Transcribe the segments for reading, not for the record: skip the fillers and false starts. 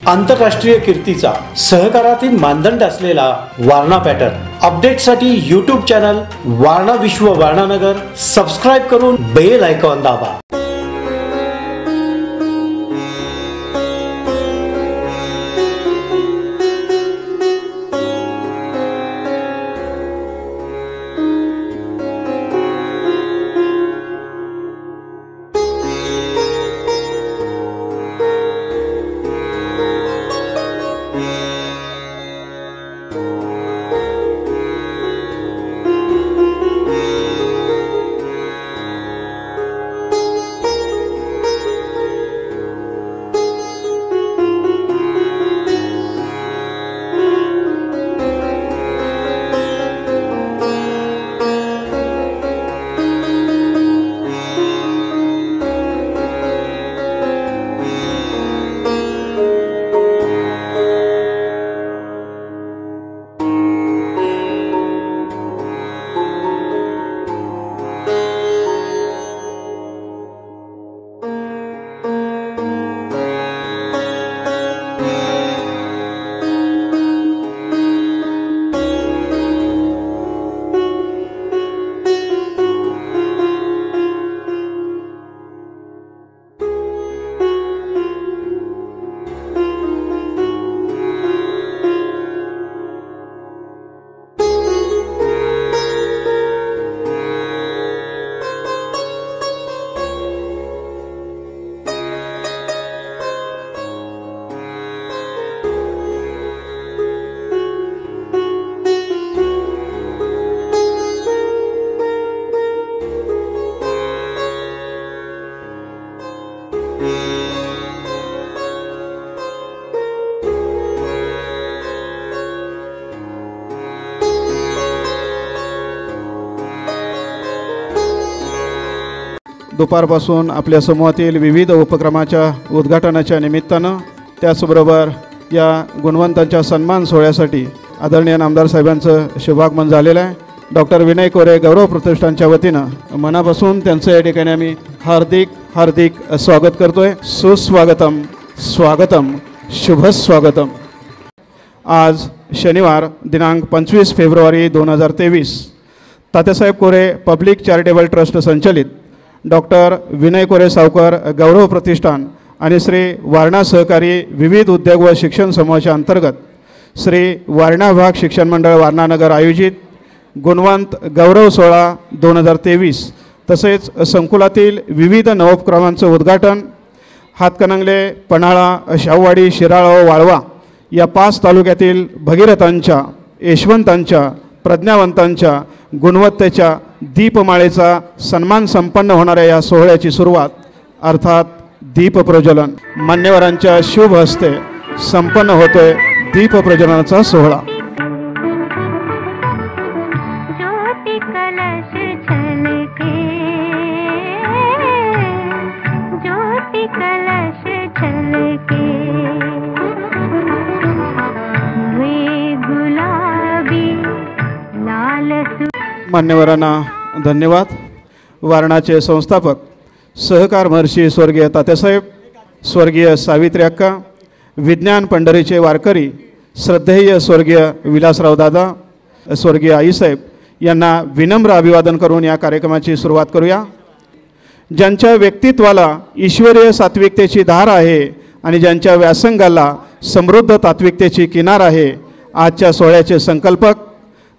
आंतरराष्ट्रीय कीर्तीचा सहकारातील मानदंड असलेला वारणा पॅटर्न अपडेटसाठी YouTube चॅनल वारणा विश्व वारणानगर सबस्क्राइब करून बेल आयकॉन दाबा। दुपारपासून आपल्या समूहातील विविध उपक्रमाच्या उद्घाटनाच्या निमित्तानं त्याचबरोबर या गुणवंतांच्या सन्मान सोहळ्यासाठी आदरणीय नामदार साहेबांचं शुभागमन झालेलं आहे। डॉक्टर विनय कोरे गौरव प्रतिष्ठानच्या वतीनं मनापासून त्यांचं या ठिकाणी आम्ही हार्दिक स्वागत करतोय। सुस्वागतम, स्वागतम, शुभ स्वागतम। आज शनिवार दिनांक 25 फेब्रुवारी 2023 तात्यासाहेब कोरे पब्लिक चॅरिटेबल ट्रस्ट संचलित डॉक्टर विनय कोरे सावकर गौरव प्रतिष्ठान आणि श्री वारणा सहकारी विविध उद्योग व शिक्षण समूहाच्या अंतर्गत श्री वारणा विभाग शिक्षण मंडळ वारणानगर आयोजित गुणवंत गौरव सोहळा 2023 तसेच संकुलातील विविध नवोपक्रमांचं उद्घाटन हातकणंगले, पन्हाळा, शाहूवाडी, शिराळा व वाळवा या 5 तालुक्यातील भगीरथांच्या, यशवंतांच्या, प्रज्ञावंतांच्या, गुणवत्तेच्या दीपमाळेचा सन्मान संपन्न होणाऱ्या या सोहळ्याची सुरुवात अर्थात दीपप्रज्वलन मान्यवरांच्या शुभ हस्ते संपन्न होतोय। दीपप्रज्वलनाचा सोहळा मान्यवरांना धन्यवाद। वारणाचे संस्थापक सहकार महर्षी स्वर्गीय तात्यासाहेब, स्वर्गीय सावित्री अक्का, विज्ञान पंढरीचे वारकरी श्रद्धेय स्वर्गीय विलासराव दादा, स्वर्गीय आईसाहेब यांना विनम्र अभिवादन करून या कार्यक्रमाची सुरुवात करूया। ज्यांच्या व्यक्तित्वाला ईश्वरीय सात्विकतेची धार आहे आणि ज्यांच्या व्यासंगाला समृद्ध तात्विकतेची किनार आहे, आजच्या सोहळ्याचे संकल्पक,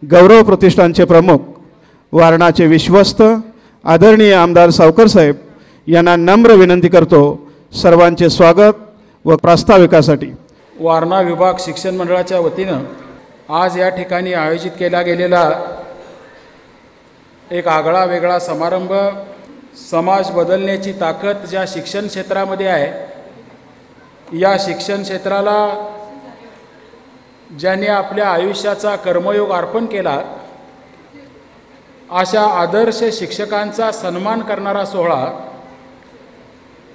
गौरव प्रतिष्ठानचे प्रमुख, वारणाचे विश्वस्त आदरणीय आमदार सावकर साहेब यांना नम्र विनंती करतो सर्वांचे स्वागत व प्रास्ताविकासाठी। वारणा विभाग शिक्षण मंडळाच्या वतीनं आज या ठिकाणी आयोजित केला गेलेला एक आगळा वेगळा समारंभ समाज बदलण्याची ताकद ज्या शिक्षण क्षेत्रामध्ये आहे, या शिक्षण क्षेत्राला ज्यांनी आपल्या आयुष्याचा कर्मयोग अर्पण केला अशा आदर्श शिक्षकांचा सन्मान करणारा सोहळा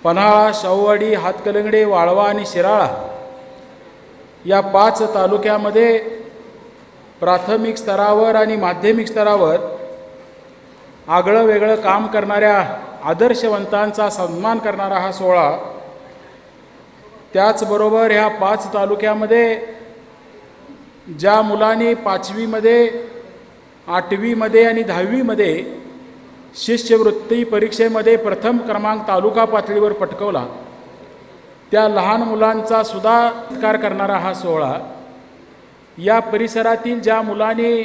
पन्हाळा, शाहूवाडी, हातकणंगले, वाळवा आणि शिराळा या 5 तालुक्यामध्ये प्राथमिक स्तरावर आणि माध्यमिक स्तरावर आगळं वेगळं काम करणाऱ्या आदर्शवंतांचा सन्मान करणारा हा सोहळा त्याचबरोबर ह्या 5 तालुक्यामध्ये ज्या मुलांनी 5वीमध्ये 8वीमध्ये आणि 10वीमध्ये शिष्यवृत्ती परीक्षेमध्ये प्रथम क्रमांक तालुका पातळीवर पटकवला, त्या लहान मुलांचा सुद्धा सत्कार करणारा हा सोहळा, या परिसरातील ज्या मुलांनी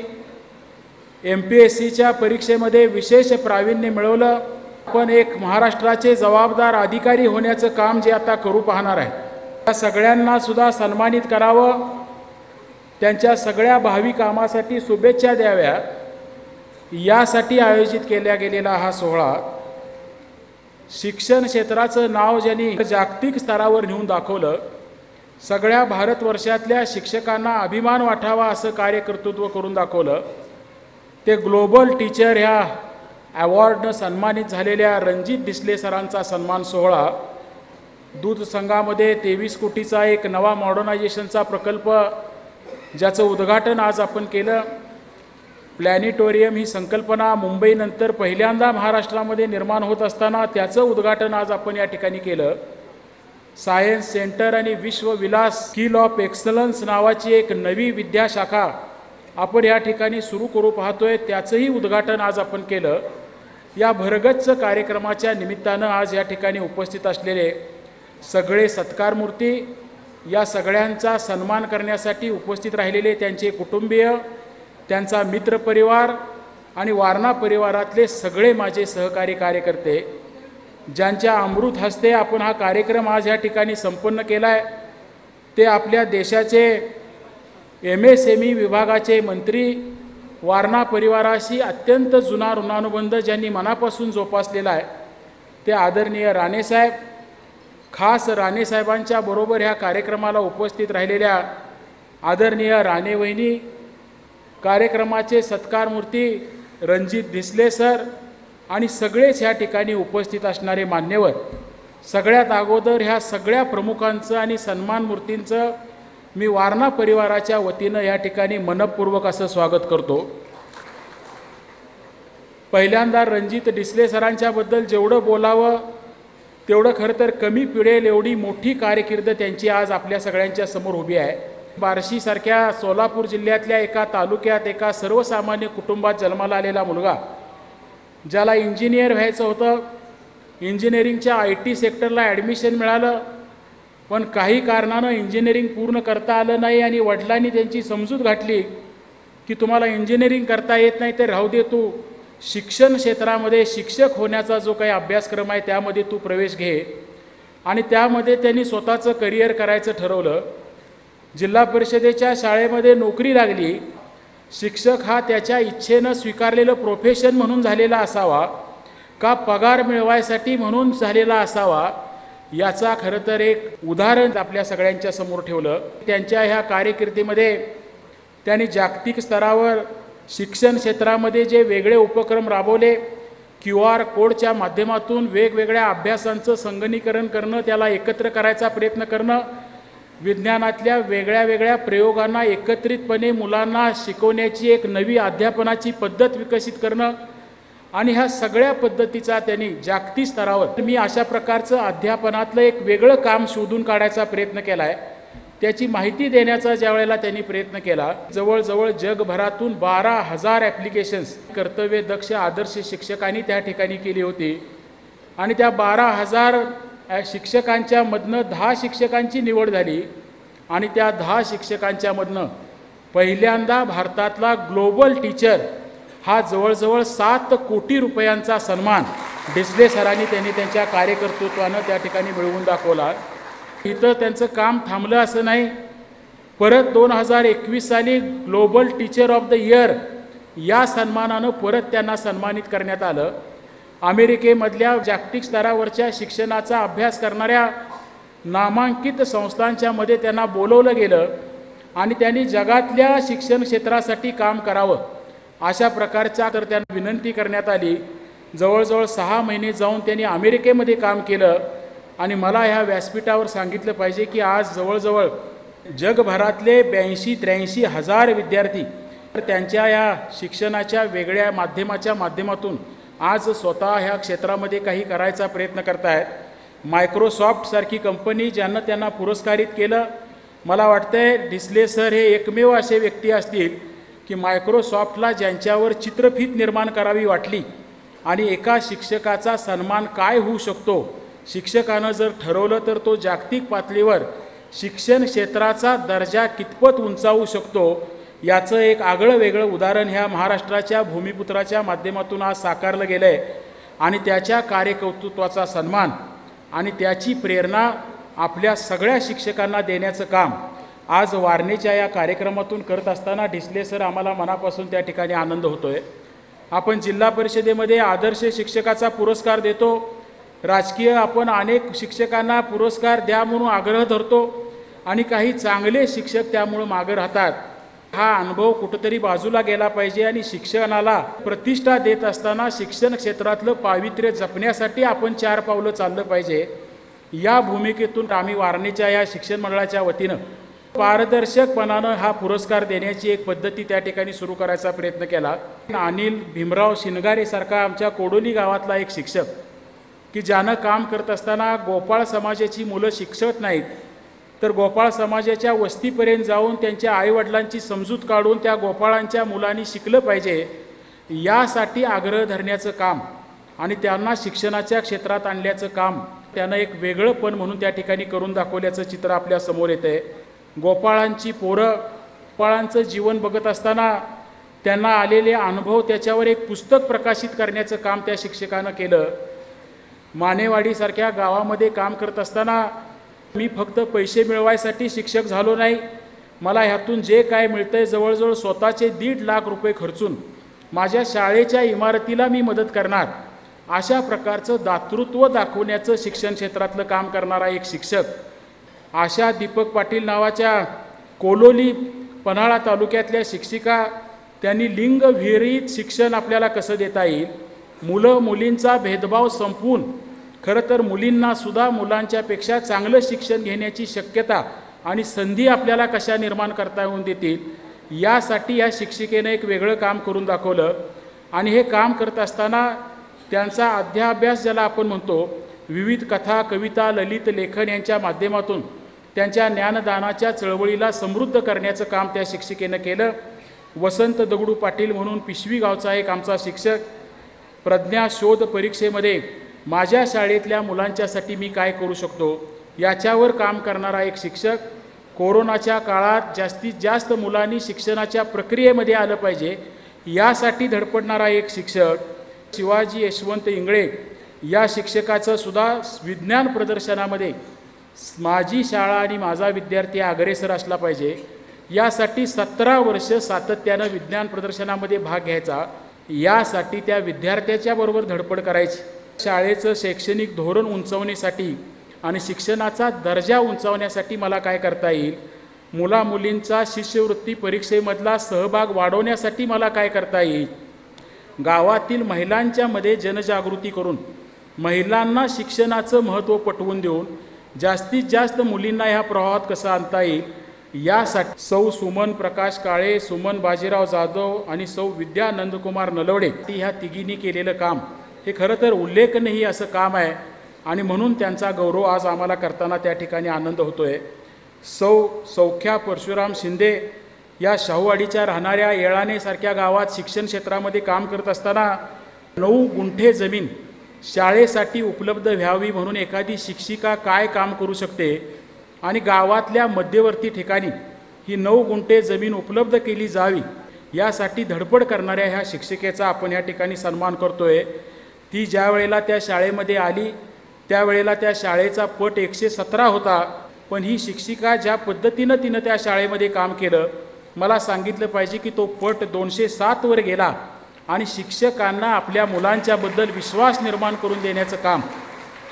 MPSCच्या परीक्षेमध्ये विशेष प्रावीण्य मिळवलं, आपण एक महाराष्ट्राचे जबाबदार अधिकारी होण्याचं काम जे आता करू पाहणार आहे, त्या सगळ्यांना सुद्धा सन्मानित करावं, त्यांच्या सगळ्या भावी कामासाठी शुभेच्छा द्याव्या, यासाठी आयोजित केला गेलेला हा सोहळा शिक्षण क्षेत्राचं नाव ज्यांनी जागतिक स्तरावर नेऊन दाखवलं, सगळ्या भारतवर्षातल्या शिक्षकांना अभिमान वाटावा असं कार्यकर्तृत्व करून दाखवलं, ते ग्लोबल टीचर ह्या अवॉर्डनं सन्मानित झालेल्या रणजित डिसले सरांचा सन्मान सोहळा, दूध संघामध्ये 23 कोटीचा एक नवा मॉडर्नायझेशनचा प्रकल्प ज्याचं उद्घाटन आज आपण केलं, प्लॅनेटोरियम ही संकल्पना मुंबईनंतर पहिल्यांदा महाराष्ट्रामध्ये निर्माण होत असताना त्याचं उद्घाटन आज आपण या ठिकाणी केलं, सायन्स सेंटर आणि विश्वविलास स्किल ऑफ एक्सलन्स नावाची एक नवी विद्याशाखा आपण या ठिकाणी सुरू करू पाहतोय, त्याचंही उद्घाटन आज आपण केलं. या भरगच्च कार्यक्रमाच्या निमित्तानं आज या ठिकाणी उपस्थित असलेले सगळे सत्कारमूर्ती, या सगळ्यांचा सन्मान करण्यासाठी उपस्थित राहिलेले त्यांचे कुटुंबीय, त्यांचा मित्रपरिवार आणि वारणा परिवारातले सगळे माझे सहकारी कार्यकर्ते, ज्यांच्या अमृत हस्ते आपण हा कार्यक्रम आज या ठिकाणी संपन्न केला आहे, ते आपल्या देशाचे MSME विभागाचे मंत्री, वारणा परिवाराशी अत्यंत जुना ऋणानुबंध ज्यांनी मनापासून जोपासलेला आहे, ते आदरणीय राणेसाहेब. खास राणेसाहेबांच्या बरोबर ह्या कार्यक्रमाला उपस्थित राहिलेल्या आदरणीय राणेवहिनी, कार्यक्रमाचे सत्कारमूर्ती रणजित डिसले सर आणि सगळेच ह्या ठिकाणी उपस्थित असणारे मान्यवर, सगळ्यात अगोदर ह्या सगळ्या प्रमुखांचं आणि सन्मानमूर्तींचं मी वारणा परिवाराच्या वतीनं या ठिकाणी मनपूर्वक असं स्वागत करतो. पहिल्यांदा रणजित डिसले सरांच्याबद्दल जेवढं बोलावं तेवढं खरं तर कमी पिढेल, एवढी मोठी कारकीर्द त्यांची आज आपल्या सगळ्यांच्या समोर उभी आहे. बार्शीसारख्या सोलापूर जिल्ह्यातल्या एका तालुक्यात एका सर्वसामान्य कुटुंबात जन्माला आलेला मुलगा, ज्याला इंजिनियर व्हायचं होतं, इंजिनिअरिंगच्या IT सेक्टरला ॲडमिशन मिळालं, पण काही कारणानं इंजिनिअरिंग पूर्ण करता आलं नाही आणि वडिलांनी त्यांची समजूत घातली की तुम्हाला इंजिनिअरिंग करता येत नाही तर राहू दे, तू शिक्षण क्षेत्रामध्ये शिक्षक होण्याचा जो काही अभ्यासक्रम आहे त्यामध्ये तू प्रवेश घे. आणि त्यामध्ये त्यांनी स्वतःचं करिअर करायचं ठरवलं. जिल्हा परिषदेच्या शाळेमध्ये नोकरी लागली. शिक्षक हा त्याच्या इच्छेनं स्वीकारलेलं प्रोफेशन म्हणून झालेला असावा का पगार मिळवायसाठी म्हणून झालेला असावा, याचा खरं तर एक उदाहरण आपल्या सगळ्यांच्या समोर ठेवलं. त्यांच्या ह्या कारकिर्दीमध्ये त्यांनी जागतिक स्तरावर शिक्षण क्षेत्रामध्ये जे वेगळे उपक्रम राबवले, QR कोडच्या माध्यमातून वेगवेगळ्या अभ्यासांचं संगणकीकरण करणं, त्याला एकत्र करायचा प्रयत्न करणं, विज्ञानातल्या वेगळ्या वेगळ्या प्रयोगांना एकत्रितपणे मुलांना शिकवण्याची एक नवी अध्यापनाची पद्धत विकसित करणं, आणि ह्या सगळ्या पद्धतीचा त्यांनी जागतिक स्तरावर मी अशा प्रकारचं अध्यापनातलं एक वेगळं काम शोधून काढायचा प्रयत्न केला आहे. त्याची माहिती देण्याचा ज्या वेळेला त्यांनी प्रयत्न केला, जवळजवळ जगभरातून 12,000 ॲप्लिकेशन्स कर्तव्य दक्ष आदर्श शिक्षकांनी त्या ठिकाणी केली होती. आणि त्या 12,000 शिक्षकांच्या मधनं 10 शिक्षकांची निवड झाली आणि त्या 10 शिक्षकांच्या मधनं पहिल्यांदा भारतातला ग्लोबल टीचर हा जवळजवळ 7 कोटी रुपयांचा सन्मान डिसले सरांनी त्यांनी त्यांच्या कार्यकर्तृत्वानं त्या ठिकाणी मिळवून दाखवला. इथं त्यांचं काम थांबलं असं नाही. परत 2021 साली global teacher of the year या सन्मानानं परत त्यांना सन्मानित करण्यात आलं. अमेरिकेमधल्या जागतिक स्तरावरच्या शिक्षणाचा अभ्यास करणाऱ्या नामांकित संस्थांच्या मध्ये त्यांना बोलवलं गेलं आणि त्यांनी जगातल्या शिक्षण क्षेत्रासाठी काम करावं अशा प्रकारच्या तर त्यांना विनंती करण्यात आली. जवळजवळ 6 महिने जाऊन त्यांनी अमेरिकेमध्ये काम केलं आणि मला ह्या व्यासपीठावर सांगितलं पाहिजे की आज जवळजवळ जगभरातले 82-83 हजार विद्यार्थी त्यांच्या या शिक्षणाच्या वेगळ्या माध्यमाच्या माध्यमातून आज स्वतः ह्या क्षेत्रामध्ये काही करायचा प्रयत्न करतायत. मायक्रोसॉफ्टसारखी कंपनी ज्यांना त्यांना पुरस्कारित केलं. मला वाटतंय डिसले सर हे एकमेव असे व्यक्ती असतील की मायक्रोसॉफ्टला ज्यांच्यावर चित्रफीत निर्माण करावी वाटली आणि एका शिक्षकाचा सन्मान काय होऊ शकतो, शिक्षकानं जर ठरवलं तर तो जागतिक पातळीवर शिक्षण क्षेत्राचा दर्जा कितपत उंचावू शकतो, याचं एक आगळं वेगळं उदाहरण ह्या महाराष्ट्राच्या भूमिपुत्राच्या माध्यमातून आज साकारलं गेलं आहे. आणि त्याच्या कार्यकर्तृत्वाचा सन्मान आणि त्याची प्रेरणा आपल्या सगळ्या शिक्षकांना देण्याचं काम आज वारणेच्या या कार्यक्रमातून करत असताना डिसले सर आम्हाला मनापासून त्या ठिकाणी आनंद होतो आहे. आपण जिल्हा परिषदेमध्ये आदर्श शिक्षकाचा पुरस्कार देतो, राजकीय आपण अनेक शिक्षकांना पुरस्कार द्या म्हणून आग्रह धरतो आणि काही चांगले शिक्षक त्यामुळे मागे राहतात. हा अनुभव कुठंतरी बाजूला गेला पाहिजे आणि शिक्षणाला प्रतिष्ठा देत असताना शिक्षण क्षेत्रातलं पावित्र्य जपण्यासाठी आपण 4 पावलं चाललं पाहिजे. या भूमिकेतून आम्ही वारणेच्या या शिक्षण मंडळाच्या वतीनं पारदर्शकपणानं हा पुरस्कार देण्याची एक पद्धती त्या ठिकाणी सुरू करायचा प्रयत्न केला. अनिल भीमराव शिनगारेसारखा आमच्या कोडोली गावातला एक शिक्षक की ज्यानं काम करत असताना गोपाळ समाजाची मुलं शिक्षत नाहीत, तर गोपाळ समाजाच्या वस्तीपर्यंत जाऊन त्यांच्या आईवडिलांची समजूत काढून त्या गोपाळांच्या मुलांनी शिकलं पाहिजे यासाठी आग्रह धरण्याचं काम आणि त्यांना शिक्षणाच्या क्षेत्रात आणल्याचं काम त्यानं एक वेगळंपण म्हणून त्या ठिकाणी करून दाखवल्याचं चित्र आपल्या समोर येतं आहे. गोपाळांची पोरं गोपाळांचं जीवन बघत असताना त्यांना आलेले अनुभव त्याच्यावर एक पुस्तक प्रकाशित करण्याचं काम त्या शिक्षकानं केलं. मानेवाडीसारख्या गावामध्ये काम करत असताना मी फक्त पैसे मिळवायसाठी शिक्षक झालो नाही, मला ह्यातून जे काय मिळतंय जवळजवळ स्वतःचे 1.5 लाख रुपये खर्चून माझ्या शाळेच्या इमारतीला मी मदत करणार, अशा प्रकारचं दातृत्व दाखवण्याचं शिक्षण क्षेत्रातलं काम करणारा एक शिक्षक. आशा दीपक पाटील नावाच्या कोलोली पन्हाळा तालुक्यातल्या शिक्षिका, त्यांनी लिंगविरहित शिक्षण आपल्याला कसं देता येईल, मुलं मुलींचा भेदभाव संपवून खरं तर मुलींनासुद्धा मुलांच्यापेक्षा चांगलं शिक्षण घेण्याची शक्यता आणि संधी आपल्याला कशा निर्माण करता येऊन देतील, यासाठी या शिक्षिकेनं एक वेगळं काम करून दाखवलं. आणि हे काम करत असताना त्यांचा अध्याअभ्यास ज्याला आपण म्हणतो, विविध कथा, कविता, ललित लेखन यांच्या माध्यमातून त्यांच्या ज्ञानदानाच्या चळवळीला समृद्ध करण्याचं काम त्या शिक्षिकेनं केलं. वसंत दगडू पाटील म्हणून पिशवी गावचा एक आमचा शिक्षक, प्रज्ञा शोध परीक्षेमध्ये माझ्या शाळेतल्या मुलांच्यासाठी मी काय करू शकतो याच्यावर काम करणारा एक शिक्षक, कोरोनाच्या काळात जास्तीत जास्त मुलांनी शिक्षणाच्या प्रक्रियेमध्ये आलं पाहिजे यासाठी धडपडणारा एक शिक्षक, शिवाजी यशवंत इंगळे या शिक्षकाचं सुद्धा विज्ञान प्रदर्शनामध्ये माझी शाळा आणि माझा विद्यार्थी अग्रेसर असला पाहिजे यासाठी 17 वर्ष सातत्यानं विज्ञान प्रदर्शनामध्ये भाग घ्यायचा, यासाठी त्या विद्यार्थ्याच्या बरोबर धडपड करायची. शाळेचं शैक्षणिक धोरण उंचावण्यासाठी आणि शिक्षणाचा दर्जा उंचावण्यासाठी मला काय करता येईल, मुलामुलींचा शिष्यवृत्ती परीक्षेमधला सहभाग वाढवण्यासाठी मला काय करता येईल, गावातील महिलांच्या मध्ये जनजागृती करून महिलांना शिक्षणाचं महत्त्व पटवून देऊन जास्तीत जास्त मुलींना ह्या प्रवाहात कसं आणता येईल, यासाठी सौ सुमन प्रकाश काळे, सुमन बाजीराव जाधव आणि सौ विद्या नंदकुमार नलवडे ह्या तिघींनी केलेलं काम हे खरं तर उल्लेखनीय असं काम आहे आणि म्हणून त्यांचा गौरव आज आम्हाला करताना त्या ठिकाणी आनंद होतो आहे. सौख्या परशुराम शिंदे या शाहूवाडीच्या राहणाऱ्या येळाणेसारख्या गावात शिक्षण क्षेत्रामध्ये काम करत असताना 9 गुंठे जमीन शाळेसाठी उपलब्ध व्हावी म्हणून एखादी शिक्षिका काय काम करू शकते आणि गावातल्या मध्यवर्ती ठिकाणी ही 9 गुंठे जमीन उपलब्ध केली जावी यासाठी धडपड करणाऱ्या ह्या शिक्षिकेचा आपण या ठिकाणी सन्मान करतो आहे. ती ज्या वेळेला त्या शाळेमध्ये आली त्यावेळेला त्या शाळेचा पट 117 होता, पण ही शिक्षिका ज्या पद्धतीनं तिनं त्या शाळेमध्ये काम केलं, मला सांगितलं पाहिजे की तो पट 207 वर गेला आणि शिक्षकांना आपल्या मुलांच्याबद्दल विश्वास निर्माण करून देण्याचं काम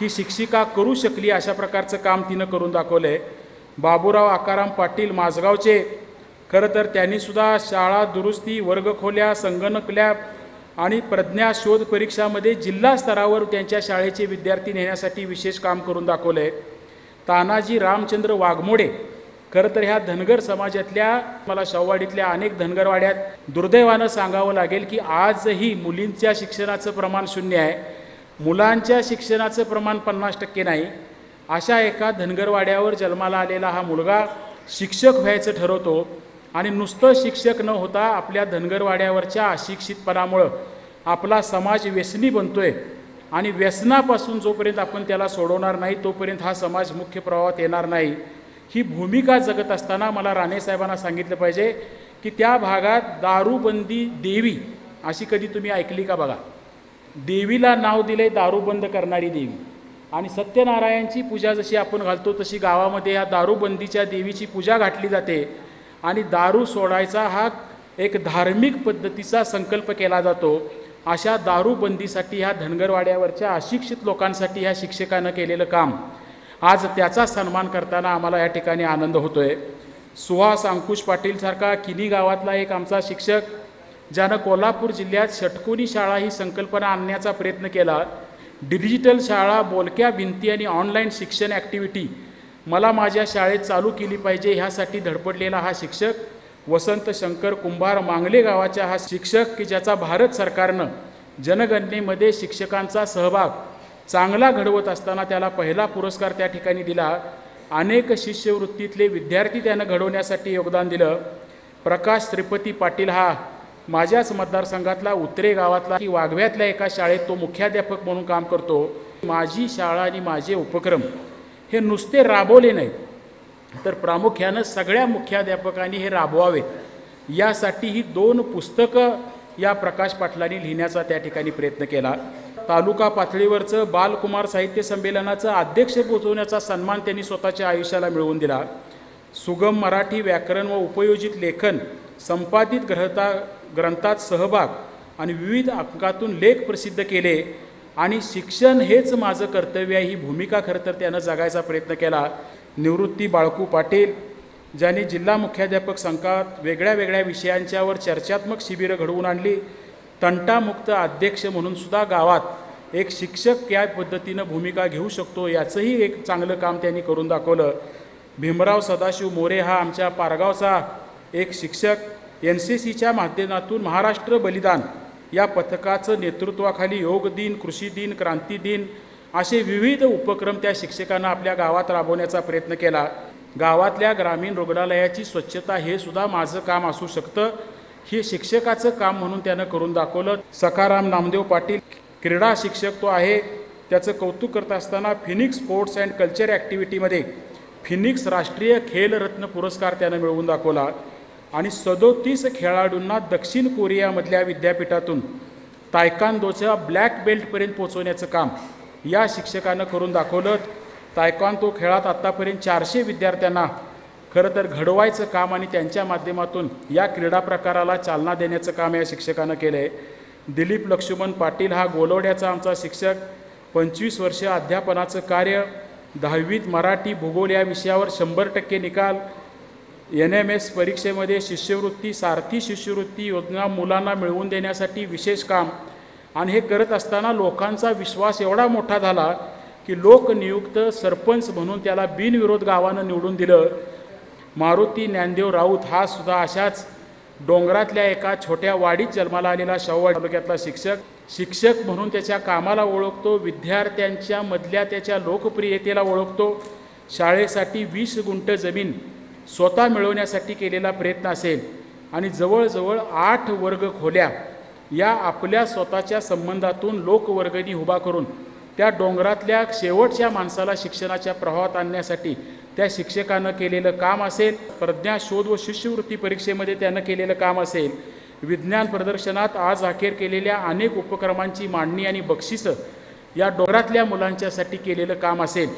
ही शिक्षिका करू शकली, अशा प्रकारचं काम तिनं करून दाखवलं आहे. बाबूराव आकाराम पाटील माझगावचे, खरं तर त्यांनीसुद्धा शाळा दुरुस्ती, वर्गखोल्या, संगणक लॅब आणि प्रज्ञा शोध परीक्षामध्ये जिल्हा स्तरावर त्यांच्या शाळेचे विद्यार्थी नेण्यासाठी विशेष काम करून दाखवलं आहे. तानाजी रामचंद्र वाघमोडे, खरं तर ह्या धनगर समाजातल्या, मला शाहूवाडीतल्या अनेक धनगरवाड्यात दुर्दैवानं सांगावं लागेल की आजही मुलींच्या शिक्षणाचं प्रमाण 0 आहे. मुलांच्या शिक्षणाचं प्रमाण 50% नाही, अशा एका धनगरवाड्यावर जन्माला आलेला हा मुलगा शिक्षक व्हायचं ठरवतो आणि नुसतं शिक्षक न होता आपल्या धनगरवाड्यावरच्या अशिक्षितपणामुळं आपला समाज व्यसनी बनतोय आणि व्यसनापासून जोपर्यंत आपण त्याला सोडवणार नाही तोपर्यंत हा समाज मुख्य प्रवाहात येणार नाही. ही भूमिका जगत असताना मला राणेसाहेबांना सांगितलं पाहिजे की त्या भागात दारूबंदी देवी अशी कधी तुम्ही ऐकली का बघा. देवीला नाव दिले दारूबंद करणारी देवी, आणि सत्यनारायणची पूजा जशी आपण घालतो तशी गावामध्ये या दारूबंदीच्या देवीची पूजा घातली जाते आणि दारू सोडायचा हा एक धार्मिक पद्धतीचा संकल्प केला जातो. अशा दारूबंदीसाठी ह्या धनगरवाड्यावरच्या अशिक्षित लोकांसाठी ह्या शिक्षकानं केलेलं काम, आज त्याचा सन्मान करताना आम्हाला या ठिकाणी आनंद होतोय. सुहास अंकुश पाटीलसारखा किनी गावातला एक आमचा शिक्षक, ज्यानं कोल्हापूर जिल्ह्यात षटकोनी शाळा ही संकल्पना आणण्याचा प्रयत्न केला. डिजिटल शाळा, बोलक्या भिंती आणि ऑनलाईन शिक्षण ॲक्टिव्हिटी मला माझ्या शाळेत चालू केली पाहिजे ह्यासाठी धडपडलेला हा शिक्षक. वसंत शंकर कुंभार मांगले गावाचा हा शिक्षक की ज्याचा भारत सरकारनं जनगणनेमध्ये शिक्षकांचा सहभाग चांगला घडवत असताना त्याला पहिला पुरस्कार त्या ठिकाणी दिला. अनेक शिष्यवृत्तीतले विद्यार्थी त्यानं घडवण्यासाठी योगदान दिलं. प्रकाश श्रीपती पाटील हा माझ्याच मतदारसंघातला उतरे गावातला की वाघव्यातल्या एका शाळेत तो मुख्याध्यापक म्हणून काम करतो. माझी शाळा आणि माझे उपक्रम हे नुसते राबवले नाहीत तर प्रामुख्यानं सगळ्या मुख्याध्यापकांनी हे राबवावेत, यासाठी ही 2 पुस्तकं या प्रकाश पाटलांनी लिहिण्याचा त्या ठिकाणी प्रयत्न केला. तालुका पातळीवरचं बालकुमार साहित्य संमेलनाचं अध्यक्षपद होण्याचा सन्मान त्यांनी स्वतःच्या आयुष्याला मिळवून दिला. सुगम मराठी व्याकरण व उपयोजित लेखन, संपादित ग्रंथात सहभाग आणि विविध अंकातून लेख प्रसिद्ध केले आणि शिक्षण हेच माझं कर्तव्य आहे ही भूमिका खरं तर त्यानं जगायचा प्रयत्न केला. निवृत्ती बाळकू पाटील, ज्यांनी जिल्हा मुख्याध्यापक संघात वेगळ्या वेगळ्या विषयांच्यावर चर्चात्मक शिबिरं घडवून आणली. तंटामुक्त अध्यक्ष म्हणून सुद्धा गावात एक शिक्षक या पद्धतीनं भूमिका घेऊ शकतो याचंही एक चांगलं काम त्यांनी करून दाखवलं. भीमराव सदाशिव मोरे हा आमच्या पारगावचा एक शिक्षक, NCCच्या माध्यमातून महाराष्ट्र बलिदान या पथकाचं नेतृत्वाखाली योग दिन, कृषी दिन, क्रांती दिन असे विविध उपक्रम त्या शिक्षकांना आपल्या गावात राबवण्याचा प्रयत्न केला. गावातल्या ग्रामीण रुग्णालयाची स्वच्छता हे सुद्धा माझं काम असू शकतं हे शिक्षकाचं काम म्हणून त्यानं करून दाखवलं. सखाराम नामदेव पाटील क्रीडा शिक्षक तो आहे, त्याचं कौतुक करत असताना फिनिक्स स्पोर्ट्स अँड कल्चर ॲक्टिव्हिटीमध्ये फिनिक्स राष्ट्रीय खेलरत्न पुरस्कार त्यानं मिळवून दाखवला आणि 37 खेळाडूंना दक्षिण कोरियामधल्या विद्यापीठातून तायकांदोच्या ब्लॅक बेल्टपर्यंत पोहोचवण्याचं काम या शिक्षकानं करून दाखवलं. तायकांदो खेळात आत्तापर्यंत 400 विद्यार्थ्यांना खरं तर घडवायचं काम आणि त्यांच्या माध्यमातून या क्रीडा प्रकाराला चालना देण्याचं काम या शिक्षकानं केलं आहे. दिलीप लक्ष्मण पाटील हा गोलवड्याचा आमचा शिक्षक, 25 वर्ष अध्यापनाचं कार्य, 10वीत मराठी भूगोल या विषयावर 100% निकाल, NMS परीक्षेमध्ये शिष्यवृत्ती, सारथी शिष्यवृत्ती योजना मुलांना मिळवून देण्यासाठी विशेष काम. आणि हे करत असताना लोकांचा विश्वास एवढा मोठा झाला की लोकनियुक्त सरपंच म्हणून त्याला बिनविरोध गावानं निवडून दिलं. मारुती ज्ञानदेव राऊत हा सुद्धा अशाच डोंगरातल्या एका छोट्या वाडीत जन्माला आलेला शाहूवाडी तालुक्यातला शिक्षक म्हणून त्याच्या कामाला ओळखतो, विद्यार्थ्यांच्या मधल्या त्याच्या लोकप्रियतेला ओळखतो. शाळेसाठी 20 गुंठ जमीन स्वतः मिळवण्यासाठी केलेला प्रयत्न असेल आणि जवळजवळ 8 वर्ग खोल्या या आपल्या स्वतःच्या संबंधातून लोकवर्गणी उभा करून त्या डोंगरातल्या शेवटच्या माणसाला शिक्षणाच्या प्रवाहात आणण्यासाठी त्या शिक्षकानं केलेलं काम असेल, प्रज्ञा शोध व शिष्यवृत्ती परीक्षेमध्ये त्यानं केलेलं काम असेल, विज्ञान प्रदर्शनात आज अखेर केलेल्या अनेक उपक्रमांची मांडणी आणि बक्षिसं या डोंगरातल्या मुलांच्यासाठी केलेलं काम असेल,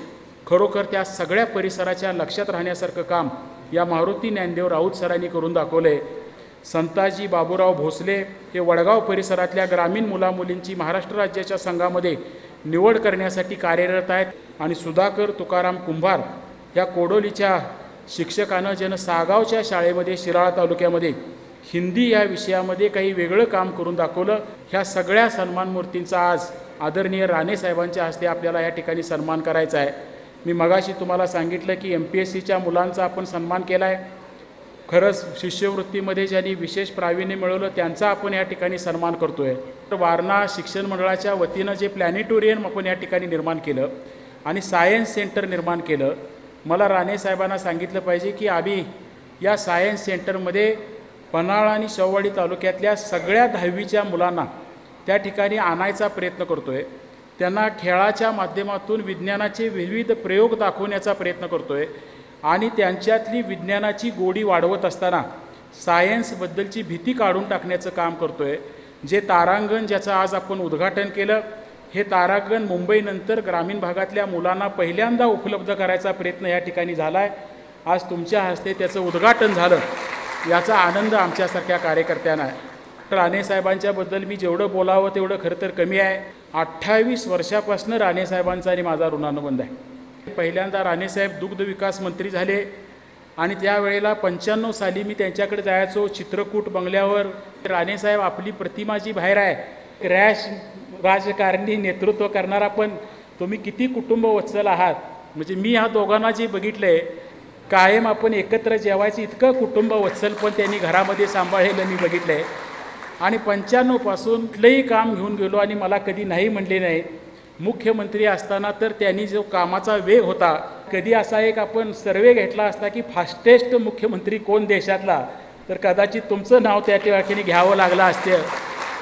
खरोखर त्या सगळ्या परिसराच्या लक्षात राहण्यासारखं काम या मारुती ज्ञानदेव राऊत सरांनी करून दाखवलं आहे. संताजी बाबूराव भोसले हे वडगाव परिसरातल्या ग्रामीण मुलामुलींची महाराष्ट्र राज्याच्या संघामध्ये निवड करण्यासाठी कार्यरत आहेत. आणि सुधाकर तुकाराम कुंभार या कोडोलीच्या शिक्षकानं ज्यानं सागावच्या शाळेमध्ये शिराळा तालुक्यामध्ये हिंदी या विषयामध्ये काही वेगळं काम करून दाखवलं. ह्या सगळ्या सन्मानमूर्तींचा आज आदरणीय राणेसाहेबांच्या हस्ते आपल्याला या ठिकाणी सन्मान करायचा आहे. मी मगाशी तुम्हाला सांगितलं की MPSCच्या मुलांचा आपण सन्मान केला आहे. खरंच शिष्यवृत्तीमध्ये ज्यांनी विशेष प्रावीण्य मिळवलं त्यांचा आपण या ठिकाणी सन्मान करतो आहे. तर वारणा शिक्षण मंडळाच्या वतीनं जे प्लॅनेटोरियम आपण या ठिकाणी निर्माण केलं आणि सायन्स सेंटर निर्माण केलं, मला राणे साहेबांना सांगितलं पाहिजे की आम्ही या सायन्स सेंटरमध्ये पन्हाळा आणि शेववाडी तालुक्यातल्या सगळ्या 10वीच्या मुलांना त्या ठिकाणी आणायचा प्रयत्न करतो आहे. त्यांना खेळाच्या माध्यमातून विज्ञानाचे विविध प्रयोग दाखवण्याचा प्रयत्न करतो आहे आणि त्यांच्यातली विज्ञानाची गोडी वाढवत असताना सायन्सबद्दलची भीती काढून टाकण्याचं काम करतो आहे. जे तारांगण ज्याचं आज आपण उद्घाटन केलं, हे तारांगण मुंबईनंतर ग्रामीण भागातल्या मुलांना पहिल्यांदा उपलब्ध करायचा प्रयत्न या ठिकाणी झाला आहे. आज तुमच्या हस्ते त्याचं उद्घाटन झालं, याचा आनंद आमच्यासारख्या कार्यकर्त्यांना आहे. राणेसाहेबांच्याबद्दल मी जेवढं बोलावं तेवढं खरं तर कमी आहे. 28 वर्षापासून राणेसाहेबांचा आणि माझा ऋणानुबंध आहे. पहिल्यांदा राणेसाहेब दुग्ध विकास मंत्री झाले आणि त्यावेळेला 95 साली मी त्यांच्याकडे जायचो चित्रकूट बंगल्यावर. राणेसाहेब आपली प्रतिमा जी बाहेर आहे, क्रॅश राजकारणी नेतृत्व करणारा, पण तुम्ही किती कुटुंब वत्सल आहात. म्हणजे मी ह्या दोघांना जे बघितलं आहे, कायम आपण एकत्र जेवायचं इतकं कुटुंब वत्सल पण त्यांनी घरामध्ये सांभाळलेलं मी बघितलं आहे. आणि 95 पासून कुठलंही काम घेऊन गेलो आणि मला कधी नाही म्हणले नाही. मुख्यमंत्री असताना तर त्यांनी जो कामाचा वेग होता, कधी असा एक आपण सर्वे घेतला असता की फास्टेस्ट मुख्यमंत्री कोण देशातला, तर कदाचित तुमचं नाव त्या ठिकाणी घ्यावं लागलं असते.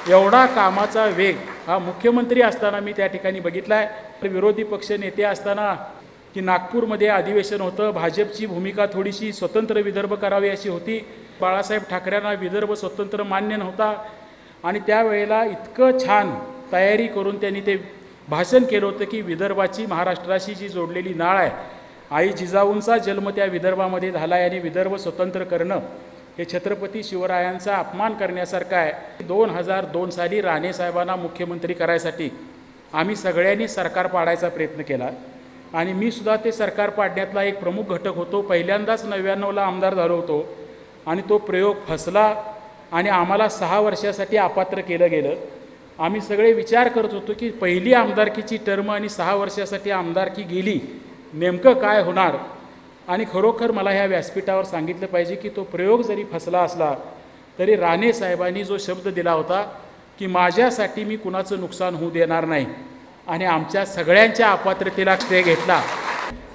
एवढा कामाचा वेग हा मुख्यमंत्री असताना मी त्या ठिकाणी बघितला आहे. विरोधी पक्ष नेते असताना की नागपूरमध्ये अधिवेशन होतं, भाजपची भूमिका थोडीशी स्वतंत्र विदर्भ करावी अशी होती. बाळासाहेब ठाकरेंना विदर्भ स्वतंत्र मान्य नव्हता आणि त्यावेळेला इतकं छान तयारी करून त्यांनी ते भाषण केलं होतं की विदर्भाची महाराष्ट्राशी जी जोडलेली नाळ आहे, आई जिजाऊंचा जन्म त्या विदर्भामध्ये झाला आहे आणि विदर्भ स्वतंत्र करणं हे छत्रपती शिवरायांचा अपमान करण्यासारखं आहे. 2002 साली राणेसाहेबांना मुख्यमंत्री करायसाठी आम्ही सगळ्यांनी सरकार पाडायचा प्रयत्न केला आणि मी सुद्धा ते सरकार पाडण्यातला एक प्रमुख घटक होतो. पहिल्यांदाच 99ला आमदार झालो होतो आणि तो प्रयोग फसला आणि आम्हाला 6 वर्षासाठी अपात्र केलं गेलं. आम्ही सगळे विचार करत होतो की पहिली आमदारकीची टर्म आणि 6 वर्षासाठी आमदारकी गेली, नेमकं काय होणार. आणि खरोखर मला ह्या व्यासपीठावर सांगितलं पाहिजे की तो प्रयोग जरी फसला असला तरी राणेसाहेबांनी जो शब्द दिला होता की माझ्यासाठी मी कुणाचं नुकसान होऊ देणार नाही आणि आमच्या सगळ्यांच्या अपात्रतेला श्रेय घेतला,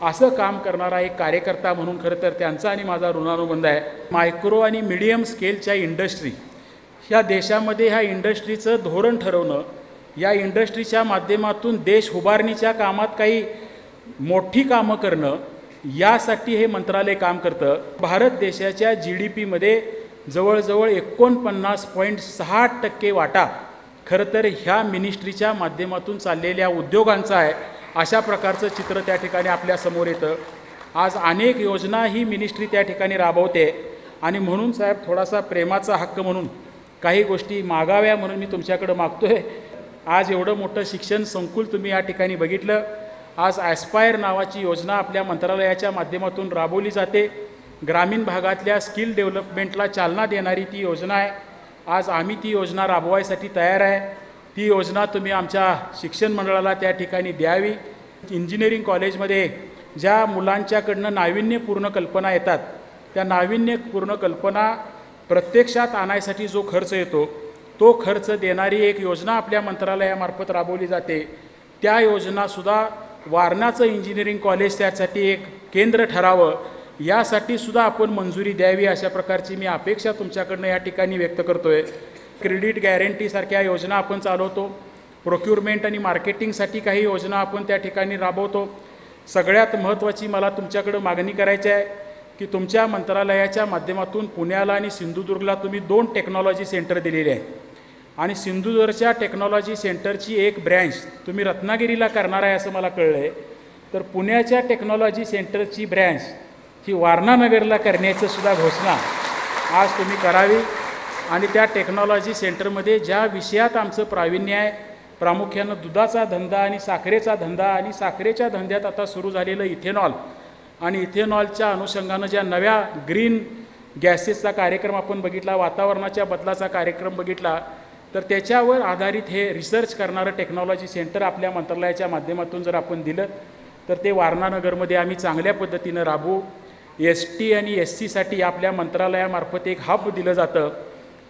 असं काम करणारा एक कार्यकर्ता म्हणून खरं तर त्यांचा आणि माझा ऋणानुबंध आहे. मायक्रो आणि मिडियम स्केलच्या इंडस्ट्री ह्या देशामध्ये ह्या इंडस्ट्रीचं धोरण ठरवणं, या इंडस्ट्रीच्या माध्यमातून देश उभारणीच्या कामात काही मोठी कामं करणं, यासाठी हे मंत्रालय काम करतं. भारत देशाच्या GDPमध्ये जवळजवळ 49.6% वाटा खरं तर ह्या मिनिस्ट्रीच्या माध्यमातून चाललेल्या उद्योगांचा आहे. अशा प्रकारचं चित्र त्या ठिकाणी आपल्यासमोर येतं. आज अनेक योजना ही मिनिस्ट्री त्या ठिकाणी राबवते आणि म्हणून साहेब थोडासा प्रेमाचा हक्क म्हणून काही गोष्टी मागाव्या म्हणून मी तुमच्याकडं मागतोय. आज एवढं मोठं शिक्षण संकुल तुम्ही या ठिकाणी बघितलं. आज ॲस्पायर नावाची योजना आपल्या मंत्रालयाच्या माध्यमातून राबवली जाते. ग्रामीण भागातल्या स्किल डेव्हलपमेंटला चालना देणारी ती योजना आहे. आज आम्ही ती योजना राबवायसाठी तयार आहे. ती योजना तुम्ही आमच्या शिक्षण मंडळाला त्या ठिकाणी द्यावी. इंजिनिअरिंग कॉलेजमध्ये ज्या मुलांच्याकडनं नाविन्यपूर्ण कल्पना येतात, त्या नाविन्यपूर्ण कल्पना प्रत्यक्षात आणायसाठी जो खर्च येतो, तो खर्च देणारी एक योजना आपल्या मंत्रालयामार्फत राबवली जाते. त्या योजनासुद्धा वारणाचं इंजिनिअरिंग कॉलेज त्यासाठी एक केंद्र ठरावं, यासाठी सुद्धा आपण मंजुरी द्यावी, अशा प्रकारची मी अपेक्षा तुमच्याकडनं या ठिकाणी व्यक्त करतो आहे. क्रेडिट गॅरंटीसारख्या योजना आपण चालवतो. प्रोक्युरमेंट आणि मार्केटिंगसाठी काही योजना आपण त्या ठिकाणी राबवतो. सगळ्यात महत्त्वाची मला तुमच्याकडं मागणी करायची आहे की तुमच्या मंत्रालयाच्या माध्यमातून पुण्याला आणि सिंधुदुर्गला तुम्ही 2 टेक्नॉलॉजी सेंटर दिलेले आहे आणि सिंधुदुर्गच्या टेक्नॉलॉजी सेंटरची एक ब्रँच तुम्ही रत्नागिरीला करणार आहे असं मला कळलं आहे. तर पुण्याच्या टेक्नॉलॉजी सेंटरची ब्रँच ही वारणानगरला करण्याचं सुद्धा घोषणा आज तुम्ही करावी आणि त्या टेक्नॉलॉजी सेंटरमध्ये ज्या विषयात आमचं प्रावीण्य आहे, प्रामुख्यानं दुधाचा धंदा आणि साखरेचा धंदा आणि साखरेच्या धंद्यात आता सुरू झालेलं इथेनॉल आणि इथेनॉलच्या अनुषंगानं ज्या नव्या ग्रीन गॅसेसचा कार्यक्रम आपण बघितला, वातावरणाच्या बदलाचा कार्यक्रम बघितला, तर त्याच्यावर आधारित हे रिसर्च करणारं टेक्नॉलॉजी सेंटर आपल्या मंत्रालयाच्या माध्यमातून जर आपण दिलं तर ते वारणानगरमध्ये आम्ही चांगल्या पद्धतीनं राबवू. ST आणि SCसाठी आपल्या मंत्रालयामार्फत एक हब दिलं जातं,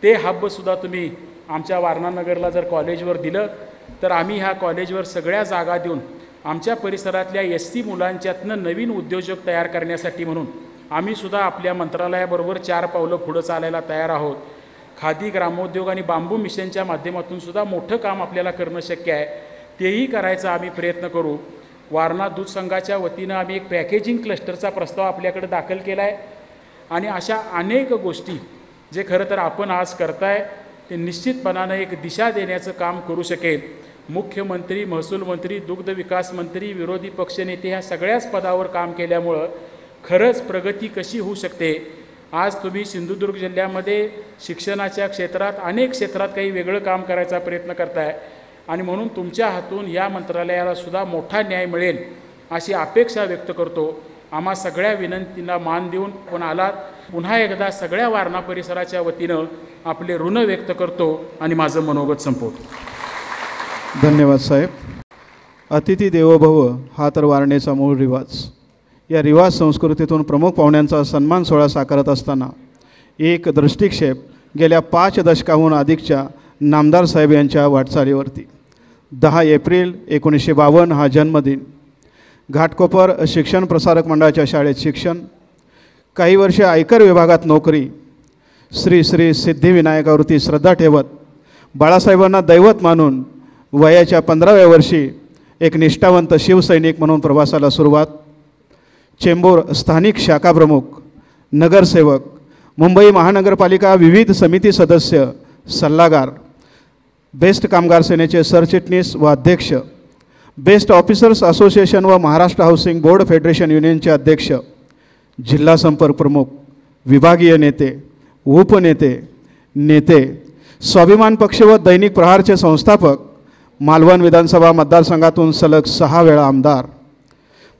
ते हबसुद्धा तुम्ही आमच्या वारणानगरला जर कॉलेजवर दिलं तर आम्ही ह्या कॉलेजवर सगळ्या जागा देऊन आमच्या परिसरातल्या SC मुलांच्यातनं नवीन उद्योजक तयार करण्यासाठी म्हणून आम्हीसुद्धा आपल्या मंत्रालयाबरोबर 4 पावलं पुढं चालायला तयार आहोत. खादी, ग्रामोद्योग आणि बांबू मिशनच्या माध्यमातून सुद्धा मोठं काम आपल्याला करणं शक्य आहे, तेही करायचा आम्ही प्रयत्न करू. वारणा दूध संघाच्या वतीनं आम्ही एक पॅकेजिंग क्लस्टरचा प्रस्ताव आपल्याकडे दाखल केला आहे आणि अशा अनेक गोष्टी जे खरं तर आपण आज करताय ते निश्चितपणानं एक दिशा देण्याचं काम करू शकेल. मुख्यमंत्री, महसूल मंत्री, दुग्ध विकास मंत्री, विरोधी पक्षनेते ह्या सगळ्याच पदावर काम केल्यामुळं खरंच प्रगती कशी होऊ शकते. आज तुम्ही सिंधुदुर्ग जिल्ह्यामध्ये शिक्षणाच्या क्षेत्रात अनेक क्षेत्रात काही वेगळं काम करायचा प्रयत्न करताय आणि म्हणून तुमच्या हातून या मंत्रालयाला सुद्धा मोठा न्याय मिळेल अशी अपेक्षा व्यक्त करतो. आम्हा सगळ्या विनंतींना मान देऊन पण आलात, पुन्हा एकदा सगळ्या वारणा परिसराच्या वतीनं आपले ऋण व्यक्त करतो आणि माझं मनोगत संपवतो. धन्यवाद साहेब. अतिथी देवो भव हा तर वारणेचा मूळ रिवाज. या रिवाज संस्कृतीतून प्रमुख पाहुण्यांचा सन्मान सोहळा साकारत असताना एक दृष्टिक्षेप गेल्या 5 दशकाहून अधिकच्या नामदार साहेब यांच्या वाटचालीवरती. 10 एप्रिल 1952 हा जन्मदिन. घाटकोपर शिक्षण प्रसारक मंडळाच्या शाळेत शिक्षण, काही वर्षे आयकर विभागात नोकरी, श्री श्री सिद्धिविनायकावरती श्रद्धा ठेवत बाळासाहेबांना दैवत मानून वयाच्या 15व्या वर्षी एक निष्ठावंत शिवसैनिक म्हणून प्रवासाला सुरुवात. चेंबूर स्थानिक शाखा प्रमुख, नगरसेवक, मुंबई महानगरपालिका विविध समिती सदस्य, सल्लागार, बेस्ट कामगार सेनेचे सरचिटणीस व अध्यक्ष, बेस्ट ऑफिसर्स असोसिएशन व महाराष्ट्र हाऊसिंग बोर्ड फेडरेशन युनियनचे अध्यक्ष, जिल्हा संपर्क प्रमुख, विभागीय नेते, उपनेते, नेते, स्वाभिमान पक्ष व दैनिक प्रहारचे संस्थापक, मालवण विधानसभा मतदारसंघातून सलग 6 वेळा आमदार,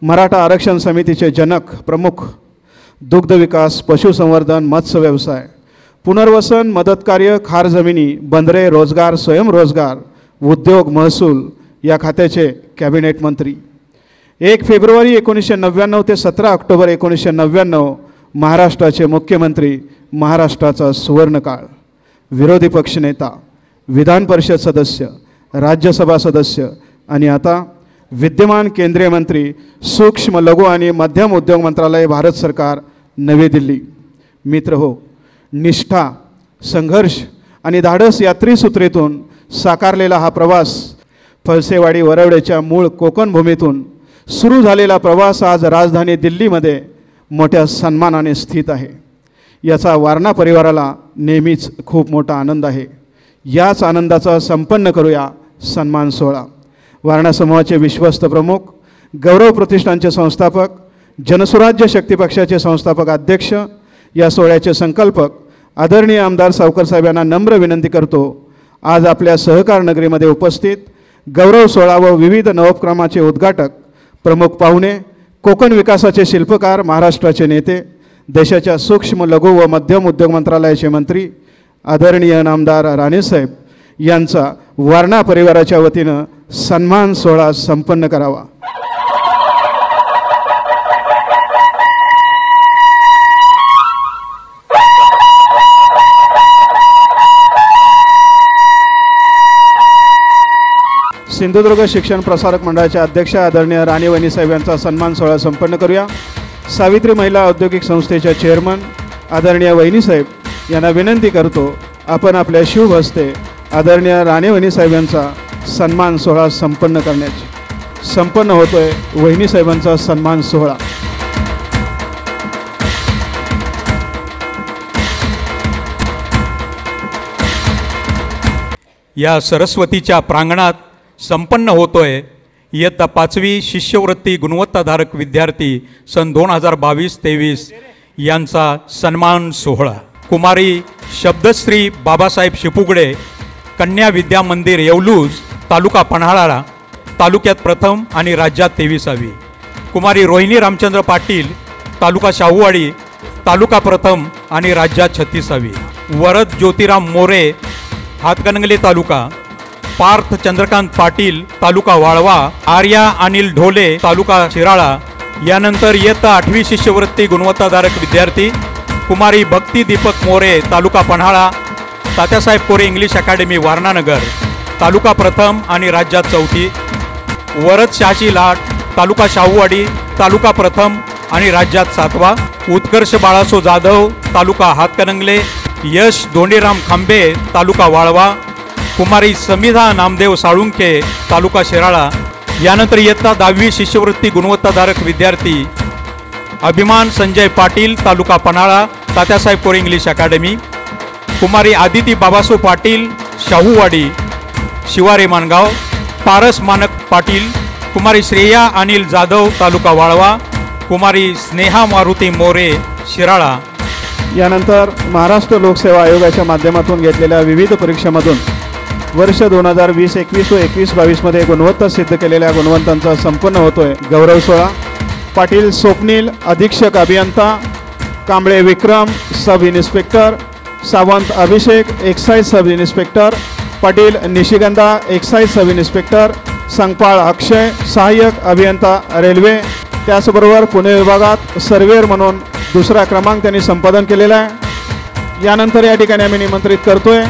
मराठा आरक्षण समितीचे जनक प्रमुख, दुग्ध विकास, पशुसंवर्धन, मत्स्य व्यवसाय, पुनर्वसन, मदतकार्य, खार जमिनी, बंदरे, रोजगार, स्वयंरोजगार, उद्योग, महसूल या खात्याचे कॅबिनेट मंत्री. 1 फेब्रुवारी 1999 ते 17 ऑक्टोबर 1999 महाराष्ट्राचे मुख्यमंत्री, महाराष्ट्राचा सुवर्णकाळ. विरोधी पक्षनेता, विधान परिषद सदस्य, राज्यसभा सदस्य आणि आता विद्यमान केंद्रीय मंत्री, सूक्ष्म, लघु आणि मध्यम उद्योग मंत्रालय, भारत सरकार, नवी दिल्ली. मित्र हो, निष्ठा, संघर्ष आणि धाडस या त्रिसूत्रीतून साकारलेला हा प्रवास, फलसेवाडी वरवडेच्या मूळ कोकण भूमीतून सुरू झालेला प्रवास आज राजधानी दिल्लीमध्ये मोठ्या सन्मानाने स्थित आहे. याचा वारणा परिवाराला नेहमीच खूप मोठा आनंद आहे. याच आनंदाचा संपन्न करूया सन्मान सोहळा. वारणा समूहाचे विश्वस्त प्रमुख, गौरव प्रतिष्ठानचे संस्थापक, जनसुराज्य शक्ती पक्षाचे संस्थापक अध्यक्ष, या सोहळ्याचे संकल्पक आदरणीय आमदार सावकर साहेब यांना नम्र विनंती करतो, आज आपल्या सहकार नगरीमध्ये उपस्थित गौरव सोहळा व विविध नवोपक्रमाचे उद्घाटक, प्रमुख पाहुणे, कोकण विकासाचे शिल्पकार, महाराष्ट्राचे नेते, देशाच्या सूक्ष्म, लघु व मध्यम उद्योग मंत्रालयाचे मंत्री आदरणीय नामदार राणेसाहेब यांचा वारणा परिवाराच्या वतीनं सन्मान सोहळा संपन्न करावा. सिंधुदुर्ग शिक्षण प्रसारक मंडळाच्या अध्यक्ष आदरणीय राणी वहिनीसाहेब यांचा सन्मान सोहळा संपन्न करूया. सावित्री महिला औद्योगिक संस्थेच्या चेअरमन आदरणीय वहिनीसाहेब यांना विनंती करतो, आपण आपल्या शुभ हस्ते आदरणीय राणी वहिनीसाहेब यांचा सन्मान सोहळा संपन्न करण्याची. संपन्न होतोय वहिनीसाहेबांचा सन्मान सोहळा. या सरस्वतीच्या प्रांगणात संपन्न होतोय इयत्ता 5वी शिष्यवृत्ती गुणवत्ताधारक विद्यार्थी सन 2022-23 यांचा सन्मान सोहळा. कुमारी शब्दश्री बाबासाहेब शिपुगडे, कन्या विद्या मंदिर येवलूज, तालुका पन्हाळा, तालुक्यात प्रथम आणि राज्यात 23वी. कुमारी रोहिणी रामचंद्र पाटील, तालुका शाहूवाडी, तालुका प्रथम आणि राज्यात 36वी. वरद ज्योतिराम मोरे, हातकणंगले तालुका. पार्थ चंद्रकांत पाटील, तालुका वाळवा. आर्या अनिल ढोले, तालुका शिराळा, यानंतर इयत्ता 8वी शिष्यवृत्ती गुणवत्ताधारक विद्यार्थी कुमारी भक्ती दीपक मोरे तालुका पन्हाळा, तात्यासाहेब कोरे इंग्लिश अकॅडमी वारणानगर तालुका प्रथम आणि राज्यात चौथी, वरद शहाजी लाट तालुका शाहूवाडी तालुका प्रथम आणि राज्यात 7वा, उत्कर्ष बाळासो जाधव तालुका हातकणंगले, यश दोंडीराम खांबे तालुका वाळवा, कुमारी समिधा नामदेव साळुंखे तालुका शिराळा। यानंतर इयत्ता 10वी शिष्यवृत्ती गुणवत्ताधारक विद्यार्थी अभिमान संजय पाटील तालुका पन्हाळा, तात्यासाहेब कोरे इंग्लिश अकॅडमी, कुमारी आदिती बाबासो पाटील शाहूवाडी शिवारे माणगाव, पारस मानक पाटील, कुमारी श्रेया अनिल जाधव तालुका वाळवा, कुमारी स्नेहा मारुती मोरे शिराळा। यानंतर महाराष्ट्र लोकसेवा आयोगाच्या माध्यमातून घेतलेल्या विविध परीक्षांमधून वर्ष 2020-21 व 21-22 मध्ये गुणवत्ता सिद्ध केलेल्या गुणवंतांचा संपन्न होतोय गौरव सोहळा। पाटील स्वप्नील अधीक्षक अभियंता, कांबळे विक्रम सब इन्स्पेक्टर, सावंत अभिषेक एक्साइज सब इन्स्पेक्टर, पाटील निशिगंधा एक्साइज सब इन्स्पेक्टर, संगपाळ अक्षय सहाय्यक अभियंता रेल्वे। त्याचबरोबर पुणे विभागात सर्वेअर म्हणून 2रा क्रमांक त्यांनी संपादन केलेला आहे। यानंतर या ठिकाणी आम्ही निमंत्रित करतोय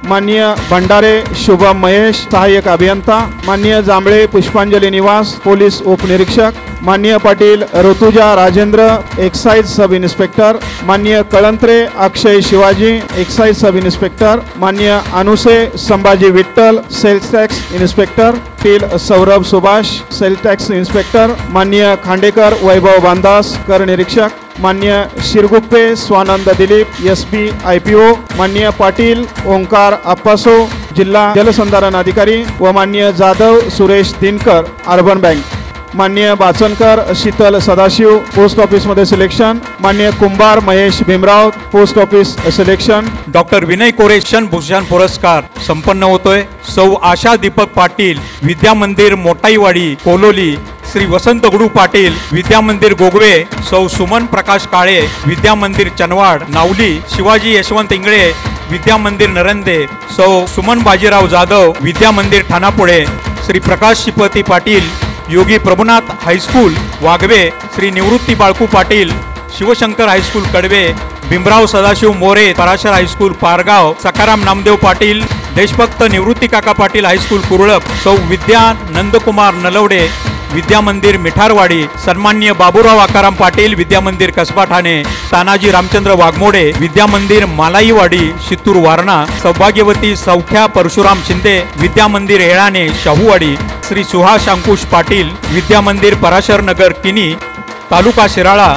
माननीय भंडारे शुभम महेश सहाय्यक अभियंता, माननीय जांभळे पुष्पांजली निवास पोलीस उपनिरीक्षक, माननीय Patil Rutuja Rajendra excise sub inspector, माननीय Kalantre Akshay Shivaji excise sub inspector, माननीय Anuse Sambhaji Vitthal sales tax inspector, Patil Saurabh Subhash sales tax inspector, माननीय खांडेकर वैभव बांदास कर निरीक्षक, माननीय शिरगुप्पे स्वानंद दिलीप SB IPO, माननीय पाटील ओंकार अप्पासो जिल्हा जलसंधारण अधिकारी व माननीय जाधव सुरेश दिनकर अर्बन बँक, माननीय बाचनकर शीतल सदाशिव पोस्ट ऑफिसमध्ये सिलेक्शन, माननीय Kumbhar Mahesh Bhimrao post office selection. Doctor Vinay Kore Bhushan पुरस्कार संपन्न होतोय। सौ आशा दीपक पाटील विद्या मंदिर मोटाईवाडी कोलोली, श्री वसंत गुडू पाटील विद्या मंदिर गोगवे, सौ सुमन प्रकाश काळे विद्या मंदिर चनवाड नावली, शिवाजी यशवंत इंगळे विद्या मंदिर नरंदे, सौ सुमन बाजीराव जाधव विद्या मंदिर ठाणापुळे, श्री प्रकाश शिपती पाटील योगी प्रभुनाथ हायस्कूल वाघवे, श्री निवृत्ती बाळकू पाटील शिवशंकर हायस्कूल कडवे, भीमराव सदाशिव मोरे पराशर हायस्कूल पारगाव, सकाराम नामदेव पाटील देशभक्त निवृत्ती काका पाटील हायस्कूल कुरळप, सौ विद्या नंदकुमार नलवडे विद्या मंदिर मिठारवाडी, सन्माननीय बाबूराव आकाराम पाटील विद्या मंदिर कसबा ठाणे, तानाजी रामचंद्र वाघमोडे विद्या मंदिर मालाईवाडी शित्तूर वारणा, सौभाग्यवती सौख्या परशुराम शिंदे विद्या मंदिर येळाणे शाहूवाडी, श्री सुहास अंकुश पाटील विद्या मंदिर पराशर नगर किनी तालुका शिराळा,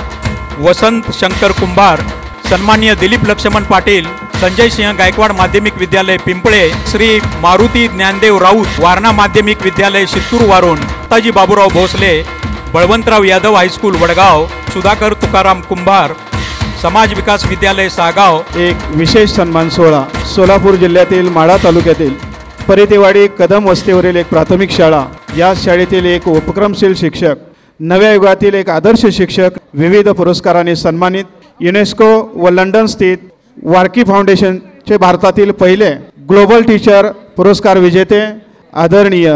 वसंत शंकर कुंभार, सन्माननीय दिलीप लक्ष्मण पाटील संजय सिंह गायकवाड माध्यमिक विद्यालय पिंपळे, श्री मारुती ज्ञानदेव राऊत वारणा माध्यमिक विद्यालय शित्तूर वारून, ताजी बाबूराव भोसले बळवंतराव यादव हायस्कूल वडगाव, सुधाकर तुकाराम कुंभार समाज विकास विद्यालय सागाव। एक विशेष सन्मान सोहळा सोलापूर जिल्ह्यातील माढा तालुक्यातील परितेवाडी कदम वस्तीवरील एक प्राथमिक शाळा, या शाळेतील एक उपक्रमशील शिक्षक, नव्या युगातील एक आदर्श शिक्षक विविध पुरस्कारांनी सन्मानित, युनेस्को व लंडन स्थित वारकी फाउंडेशनचे भारतातील पहिले ग्लोबल टीचर पुरस्कार विजेते आदरणीय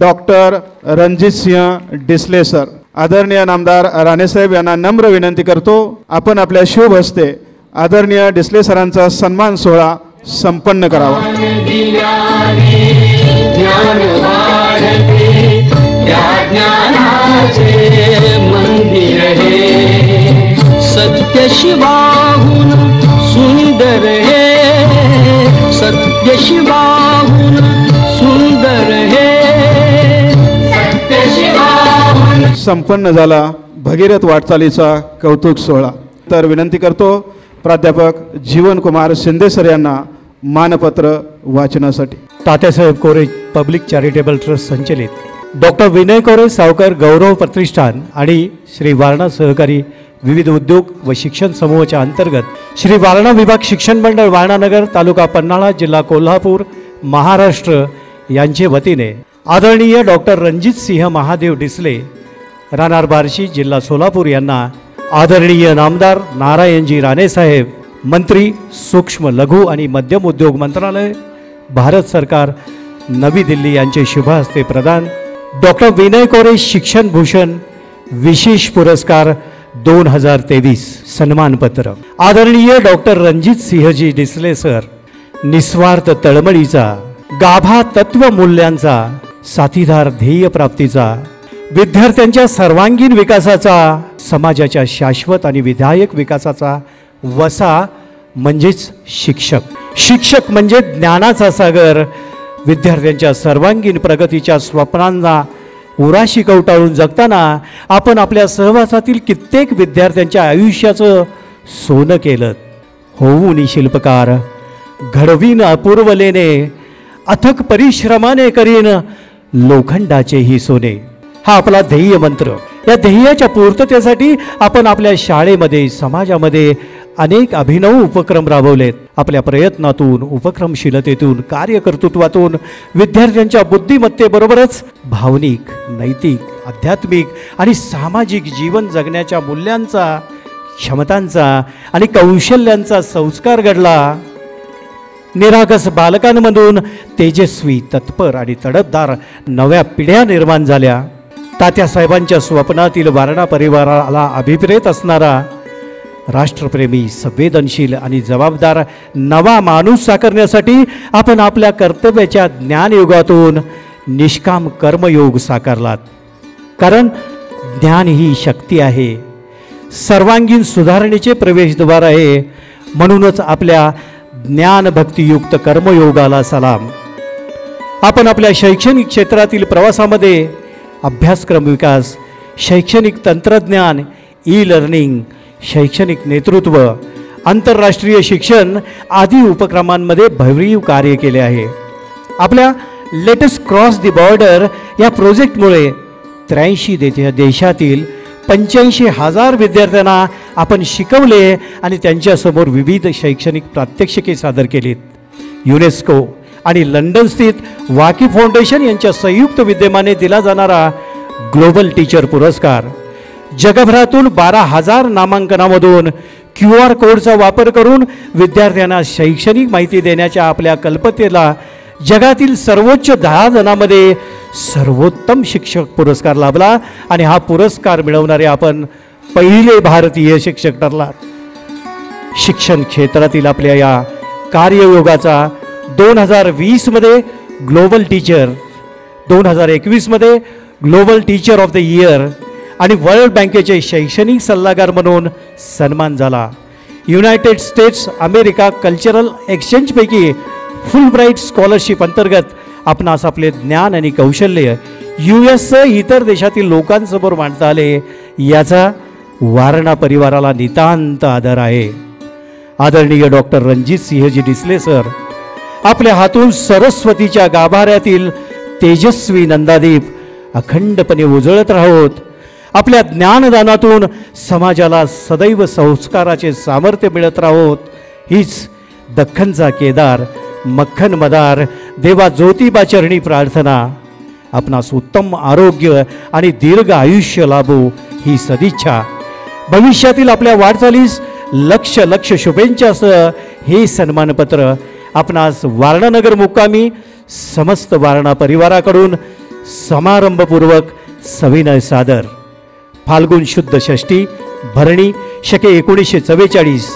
डॉक्टर रणजित सिंह डिसले सर। आदरणीय नामदार राणेसाहेब यांना नम्र विनंती करतो आपण आपल्या शुभ हस्ते आदरणीय डिसले सरांचा सन्मान सोहळा संपन्न करावा। सत्य शिवाहून सुंदर हे, सत्य शिवाहून सुंदर हे, सत्य शिवाहून संपन्न झाला भगीरथ वाटचालीचा कौतुक सोहळा। तर विनंती करतो प्राध्यापक जीवनकुमार शिंदे सर यांना मानपत्र वाचनासाठी। तात्यासाहेब कोरे पब्लिक चॅरिटेबल ट्रस्ट संचलित डॉक्टर विनय कोरे सावकर गौरव प्रतिष्ठान आणि श्री वारणा सहकारी विविध उद्योग व शिक्षण समूहाच्या अंतर्गत श्री वारणा विभाग शिक्षण मंडळ वारणानगर तालुका पन्हाळा जिल्हा कोल्हापूर महाराष्ट्र यांचे वतीने आदरणीय डॉक्टर रणजित सिंह महादेव डिसले राहणार बार्शी जिल्हा सोलापूर यांना आदरणीय नामदार नारायणजी राणेसाहेब मंत्री सूक्ष्म लघु आणि मध्यम उद्योग मंत्रालय भारत सरकार नवी दिल्ली यांचे शुभ हस्ते प्रदान डॉक्टर विनय कोरे शिक्षण भूषण विशेष पुरस्कार 2023 सन्मानपत्र आदरणीय डॉक्टर रणजित सिंहजी डिसले सर, निस्वार्थ तळमळीचा, गाभा तत्व मूल्यांचा, साथीदार ध्येय प्राप्तीचा, विद्यार्थ्यांच्या सर्वांगीण विकासाचा, समाजाच्या शाश्वत आणि विधायक विकासाचा वसा म्हणजेच शिक्षक. शिक्षक म्हणजे ज्ञानाचा सागर. विद्यार्थ्यांच्या सर्वांगीण प्रगतीच्या स्वप्नांना उराशी कवटाळून जगताना आपण आपल्या सहवासातील कित्येक विद्यार्थ्यांच्या आयुष्याचं सोनं केलं. होऊन शिल्पकार घडवीन अपूर्वलेने, अथक परिश्रमाने करीन लोखंडाचेही सोने. हा आपला ध्येय मंत्र. या ध्येयाच्या पूर्ततेसाठी आपण आपल्या शाळेमध्ये, समाजामध्ये अनेक अभिनव उपक्रम राबवलेत. आपल्या प्रयत्नातून, उपक्रमशीलतेतून, कार्यकर्तृत्वातून विद्यार्थ्यांच्या बुद्धिमत्तेबरोबरच भावनिक, नैतिक, आध्यात्मिक आणि सामाजिक जीवन जगण्याच्या मूल्यांचा, क्षमतांचा आणि कौशल्यांचा संस्कार घडला. निरागस बालकांमधून तेजस्वी, तत्पर आणि तडफदार नव्या पिढ्या निर्माण झाल्या. तात्यासाहेबांच्या स्वप्नातील वारणा परिवाराला अभिप्रेत असणारा राष्ट्रप्रेमी, संवेदनशील आणि जबाबदार नवा माणूस साकारण्यासाठी आपण आपल्या कर्तव्याच्या ज्ञानयुगातून निष्काम कर्मयोग साकारलात. कारण ज्ञान ही शक्ती आहे, सर्वांगीण सुधारणेचे प्रवेशद्वार आहे. म्हणूनच आपल्या ज्ञानभक्तियुक्त कर्मयोगाला सलाम. आपण आपल्या शैक्षणिक क्षेत्रातील प्रवासामध्ये अभ्यासक्रम विकास, शैक्षणिक तंत्रज्ञान, ई लर्निंग, शैक्षणिक नेतृत्व, आंतरराष्ट्रीय शिक्षण आदी उपक्रमांमध्ये भरीव कार्य केले आहे. आपल्या लेटेस्ट क्रॉस द बॉर्डर या प्रोजेक्टमुळे 83 देशातील 85,000 विद्यार्थ्यांना आपण शिकवले आणि त्यांच्यासमोर विविध शैक्षणिक प्रात्यक्षिके सादर केलीत. युनेस्को आणि लंडन स्थित वाकी फाउंडेशन यांच्या संयुक्त विद्यमाने दिला जाणारा ग्लोबल टीचर पुरस्कार, जगभरातून 12,000 नामांकनामधून QR कोडचा वापर करून विद्यार्थ्यांना शैक्षणिक माहिती देण्याच्या आपल्या कल्पनेला जगातील सर्वोच्च 10 जणांमध्ये सर्वोत्तम शिक्षक पुरस्कार लाभला आणि हा पुरस्कार मिळवणारे आपण पहिले भारतीय शिक्षक ठरलात. शिक्षण क्षेत्रातील आपल्या या कार्ययोगाचा 2020मध्ये ग्लोबल टीचर, 2021मध्ये global teacher of the year आणि वर्ल्ड बँकेचे शैक्षणिक सल्लागार म्हणून सन्मान झाला. युनायटेड स्टेट्स अमेरिका कल्चरल एक्सचेंजपैकी फुलब्राईट स्कॉलरशिप अंतर्गत आपणास आपले ज्ञान आणि कौशल्य US इतर देशातील लोकांसमोर मांडता आले, याचा वारणा परिवाराला नितांत आदर आहे. आदरणीय डॉक्टर रणजित सिंहजी डिसले सर, आपल्या हातून सरस्वतीच्या गाभाऱ्यातील तेजस्वी नंदादीप अखंडपणे उजळत राहोत. आपल्या ज्ञानदानातून समाजाला सदैव संस्काराचे सामर्थ्य मिळत राहोत. हीच दख्खनचा केदार, मक्खन मदार देवा ज्योतिबा चरणी प्रार्थना. आपणास उत्तम आरोग्य आणि दीर्घ आयुष्य लाभो ही सदिच्छा. भविष्यातील आपल्या वाटचालीस लक्ष लक्ष शुभेच्छासह हे सन्मानपत्र आपणास वारणानगर मुक्कामी समस्त वारणा परिवाराकडून समारंभपूर्वक सविनय सादर. फाल्गुन शुद्ध षष्ठी, भरणी शके 1944,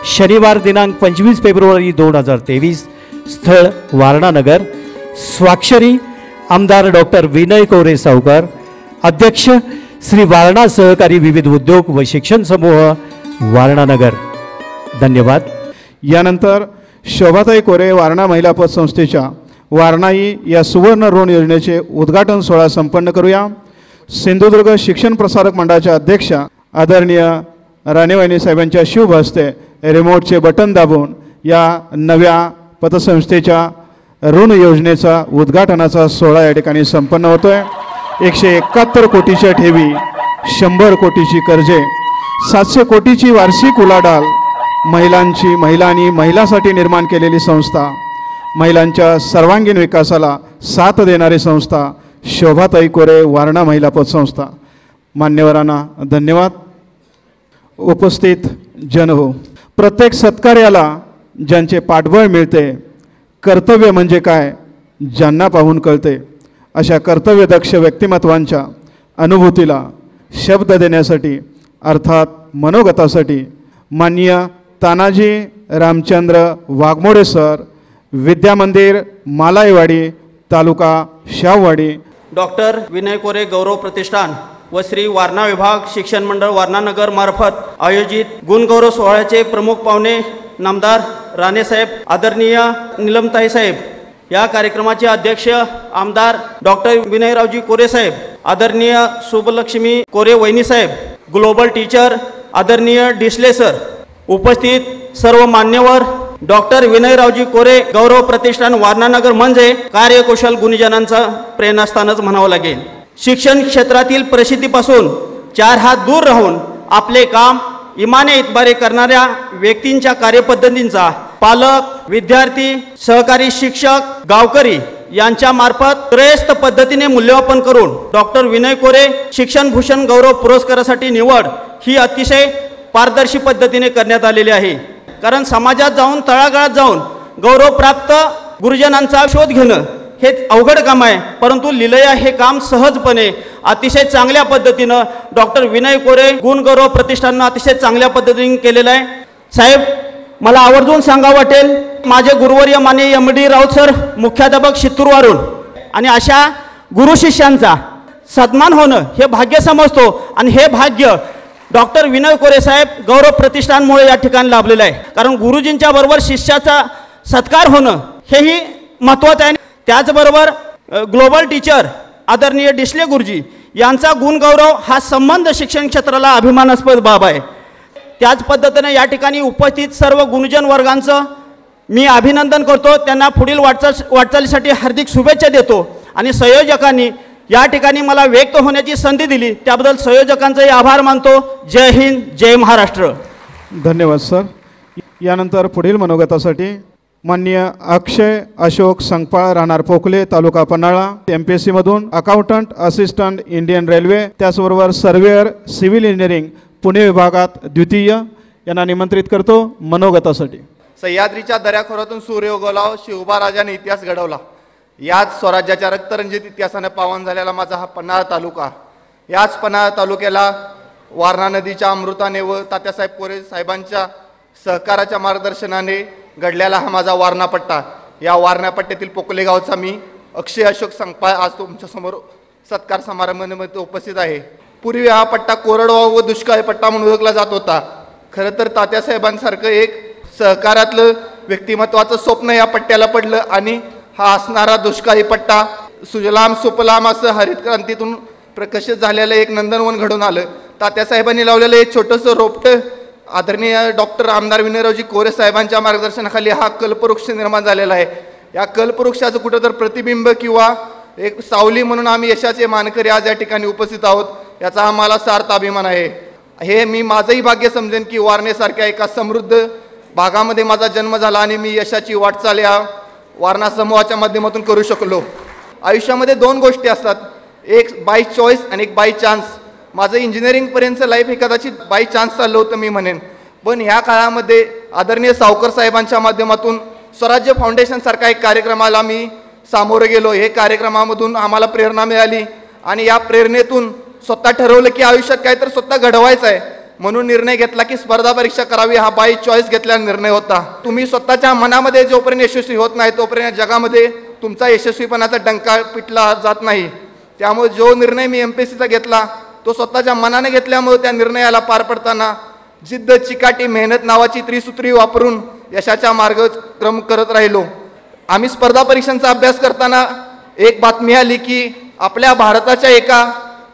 शनिवार दिनांक 25 फेब्रुवारी 2023, स्थळ वारणानगर. स्वाक्षरी आमदार डॉक्टर विनय कोरे सावकार, अध्यक्ष श्री वारणा सहकारी विविध उद्योग व शिक्षण समूह वारणानगर. धन्यवाद. यानंतर शोभाताई कोरे वारणा महिला पतसंस्थेच्या वारणाई या सुवर्ण ऋण योजनेचे उद्घाटन सोहळा संपन्न करूया. सिंधुदुर्ग शिक्षण प्रसारक मंडळाच्या अध्यक्षा आदरणीय राणेवाणी साहेबांच्या शुभ हस्ते रिमोटचे बटन दाबून या नव्या पतसंस्थेच्या ऋण योजनेचा उद्घाटनाचा सोहळा या ठिकाणी संपन्न होतोय. 171 कोटीच्या ठेवी, 100 कोटीची कर्जे, 700 कोटीची वार्षिक उलाढाल, महिलांनी महिलांसाठी निर्माण केलेली संस्था, महिलांच्या सर्वांगीण विकासाला साथ देणारी संस्था शोभाताई कोरे वारणा महिला पतसंस्था. मान्यवरांना धन्यवाद. उपस्थित जनहो, प्रत्येक सत्कार्याला ज्यांचे पाठबळ मिळते, कर्तव्य म्हणजे काय ज्यांना पाहून कळते, अशा कर्तव्यदक्ष व्यक्तिमत्वांच्या अनुभूतीला शब्द देण्यासाठी अर्थात मनोगतासाठी माननीय तानाजी रामचंद्र वाघमोडे सर, विद्यामंदिर मालाईवाडी, तालुका शाहवाडी. डॉक्टर विनय कोरे गौरव प्रतिष्ठान व श्री वारणा विभाग शिक्षण मंडळ वारणानगर मार्फत आयोजित गुणगौरव सोहळ्याचे प्रमुख पाहुणे नामदार राणेसाहेब, आदरणीय निलमताई साहेब, या कार्यक्रमाचे अध्यक्ष आमदार डॉक्टर विनयरावजी कोरे साहेब, आदरणीय शुभलक्ष्मी कोरे वहिनी साहेब, ग्लोबल टीचर आदरणीय डिसले सर, उपस्थित सर्व मान्यवर, डॉक्टर विनयरावजी कोरे गौरव प्रतिष्ठान वारणानगर म्हणजे कार्यकुशल गुणीजनांचा प्रेरणास्थानच म्हणावं लागेल. शिक्षण क्षेत्रातील प्रसिद्धीपासून 4 हात दूर राहून आपले काम इमाने इतबारे करणाऱ्या व्यक्तींच्या कार्यपद्धतींचा पालक, विद्यार्थी, सहकारी शिक्षक, गावकरी यांच्या मार्फत श्रेष्ठ पद्धतीने मूल्यमापन करून डॉक्टर विनय कोरे शिक्षण भूषण गौरव पुरस्कारासाठी निवड ही अतिशय पारदर्शी पद्धतीने करण्यात आलेली आहे. कारण समाजात जाऊन तळागाळात जाऊन गौरवप्राप्त गुरुजनांचा शोध घेणं हे अवघड काम आहे, परंतु लिलया हे काम सहजपणे अतिशय चांगल्या पद्धतीनं डॉक्टर विनय कोरे गुणगौरव प्रतिष्ठाननं अतिशय चांगल्या पद्धतीने केलेलं आहे. साहेब, मला आवर्जून सांगावं वाटेल, माझे गुरुवर्य माननीय MD राऊत सर, मुख्याध्यापक शित्तूरवरून, आणि अशा गुरु शिष्यांचा सन्मान होणं हे भाग्य समजतो, आणि हे भाग्य डॉक्टर विनय कोरे साहेब गौरव प्रतिष्ठानमुळे या ठिकाणी लाभलेलं आहे. कारण गुरुजींच्या बरोबर शिष्याचा सत्कार होणं हेही महत्त्वाचं आहे. त्याचबरोबर ग्लोबल टीचर आदरणीय डिसले गुरुजी यांचा गुणगौरव हा संबंध शिक्षण क्षेत्राला अभिमानास्पद बाब आहे. त्याच पद्धतीने या ठिकाणी उपस्थित सर्व गुणजन वर्गांचं मी अभिनंदन करतो, त्यांना पुढील वाटचालीसाठी हार्दिक शुभेच्छा देतो, आणि संयोजकांनी या ठिकाणी मला व्यक्त होण्याची संधी दिली त्याबद्दल संयोजकांचेही आभार मानतो. जय हिंद, जय महाराष्ट्र. धन्यवाद सर. यानंतर पुढील मनोगतासाठी माननीय अक्षय अशोक संगपाळ, राहणार पोखले, तालुका पन्हाळा, MPSC मधून अकाउंटंट असिस्टंट इंडियन रेल्वे, त्याचबरोबर सर्वेअर सिव्हिल इंजिनिअरिंग पुणे विभागात द्वितीय, यांना निमंत्रित करतो मनोगतासाठी. सह्याद्रीच्या दऱ्याखोऱ्यातून सूर्य उगवला, शिवबा राजाने इतिहास घडवला. याच स्वराज्याच्या रक्तरंजित इतिहासाने पावन झालेला माझा हा पन्हाळा तालुका. याच पन्हाळा तालुक्याला वारणा नदीच्या अमृताने व तात्यासाहेब कोरे साहेबांच्या सहकाराच्या मार्गदर्शनाने घडलेला हा माझा वारणा पट्टा. या वारणा पट्ट्यातील पोकले गावचा मी अक्षय अशोक संगपाळ आज तुमच्यासमोर सत्कार समारंभामध्ये उपस्थित आहे. पूर्वी हा पट्टा कोरडवाहू व दुष्काळी पट्टा म्हणून ओळखला जात होता. खरं तर तात्यासाहेबांसारखं एक सहकारातलं व्यक्तिमत्वाचं स्वप्न या पट्ट्याला पडलं, आणि हा असणारा दुष्काळी पट्टा सुजलाम सुफलाम असं हरित क्रांतीतून प्रकाशित झालेलं एक नंदनवन घडून आलं. तात्यासाहेबांनी लावलेलं एक छोटंसं रोपटं आदरणीय डॉक्टर आमदार विनयरावजी कोरे साहेबांच्या मार्गदर्शनाखाली हा कल्पवृक्ष निर्माण झालेला आहे. या कल्पवृक्षाचं कुठं तर प्रतिबिंब किंवा एक सावली म्हणून आम्ही यशाचे मानकरी आज या ठिकाणी उपस्थित आहोत, याचा आम्हाला सार्थ अभिमान आहे. हे मी माझंही भाग्य समजेन की वारणेसारख्या एका समृद्ध भागामध्ये माझा जन्म झाला आणि मी यशाची वाटचाल या वारणा समूहाच्या माध्यमातून करू शकलो. आयुष्यामध्ये 2 गोष्टी असतात, एक बाय चॉईस आणि एक बाय चान्स. माझं इंजिनिअरिंगपर्यंतचं लाईफ हे कदाचित बाय चान्स चाललं होतं मी म्हणेन, पण ह्या काळामध्ये आदरणीय सावकर साहेबांच्या माध्यमातून स्वराज्य फाउंडेशनसारखा एक कार्यक्रमाला मी सामोरं गेलो. हे कार्यक्रमामधून आम्हाला प्रेरणा मिळाली, आणि या प्रेरणेतून स्वतः ठरवलं की आयुष्यात काहीतरी स्वतः घडवायचं आहे, म्हणून निर्णय घेतला की स्पर्धा परीक्षा करावी. हा बाय चॉईस घेतलेला निर्णय होता. तुम्ही स्वतःच्या मनामध्ये जोपर्यंत यशस्वी होत नाही तोपर्यंत जगामध्ये तुमचा यशस्वीपणाचा डंका पिटला जात नाही. त्यामुळे जो निर्णय मी MPSCचा घेतला तो स्वतःच्या मनाने घेतल्यामुळे त्या निर्णयाला पार पडताना जिद्द, चिकाटी, मेहनत नावाची त्रिसूत्री वापरून यशाचा मार्गक्रम करत राहिलो. आम्ही स्पर्धा परीक्षांचा अभ्यास करताना एक बातमी आली की आपल्या भारताच्या एका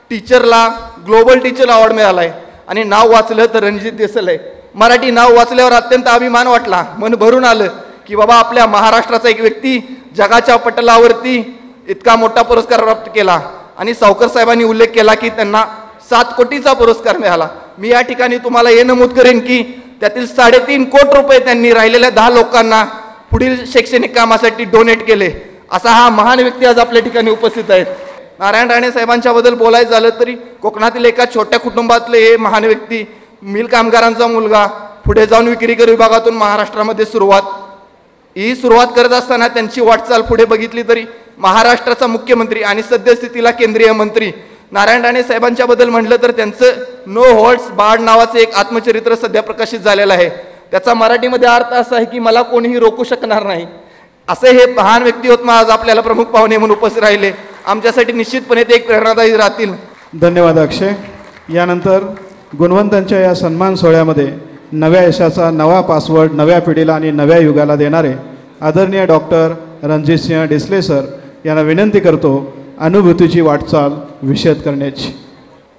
टीचरला ग्लोबल टीचर अवॉर्ड मिळाला आहे, आणि नाव वाचलं तर रणजित देसाई. मराठी नाव वाचल्यावर अत्यंत अभिमान वाटला, मन भरून आलं की बाबा आपल्या महाराष्ट्राचा एक व्यक्ती जगाच्या पटलावरती इतका मोठा पुरस्कार प्राप्त केला. आणि सावकर साहेबांनी उल्लेख केला की त्यांना 7 कोटीचा पुरस्कार मिळाला. मी या ठिकाणी तुम्हाला हे नमूद करेन की त्यातील 3.5 कोटी रुपये त्यांनी राहिलेल्या 10 लोकांना पुढील शैक्षणिक कामासाठी डोनेट केले. असा हा महान व्यक्ती आज आपल्या ठिकाणी उपस्थित आहेत. नारायण राणे साहेबांच्या बद्दल बोलायचं झालं तरी कोकणातील एका छोट्या कुटुंबातले हे महान व्यक्ती, मिल कामगारांचा मुलगा, पुढे जाऊन विक्रीकर विभागातून महाराष्ट्रामध्ये सुरुवात करत असताना त्यांची वाटचाल पुढे बघितली तरी महाराष्ट्राचा मुख्यमंत्री आणि सद्यस्थितीला केंद्रीय मंत्री नारायण राणे साहेबांच्याबद्दल म्हटलं तर त्यांचं नो होल्ड्स बार्ड नावाचं एक आत्मचरित्र सध्या प्रकाशित झालेलं आहे. त्याचा मराठीमध्ये अर्थ असा आहे की मला कोणीही रोखू शकणार नाही. असे हे महान व्यक्तिमत्व आज आपल्याला प्रमुख पाहुणे म्हणून उपस्थित राहिले. आमच्यासाठी निश्चितपणे ते एक प्रेरणादायी राहतील. धन्यवाद अक्षय. यानंतर गुणवंतांच्या या सन्मान सोहळ्यामध्ये नव्या यशाचा नवा पासवर्ड नव्या पिढीला आणि नव्या युगाला देणारे आदरणीय डॉक्टर रणजितसिंह डिसले सर यांना विनंती करतो अनुभूतीची वाटचाल विशद करण्याची.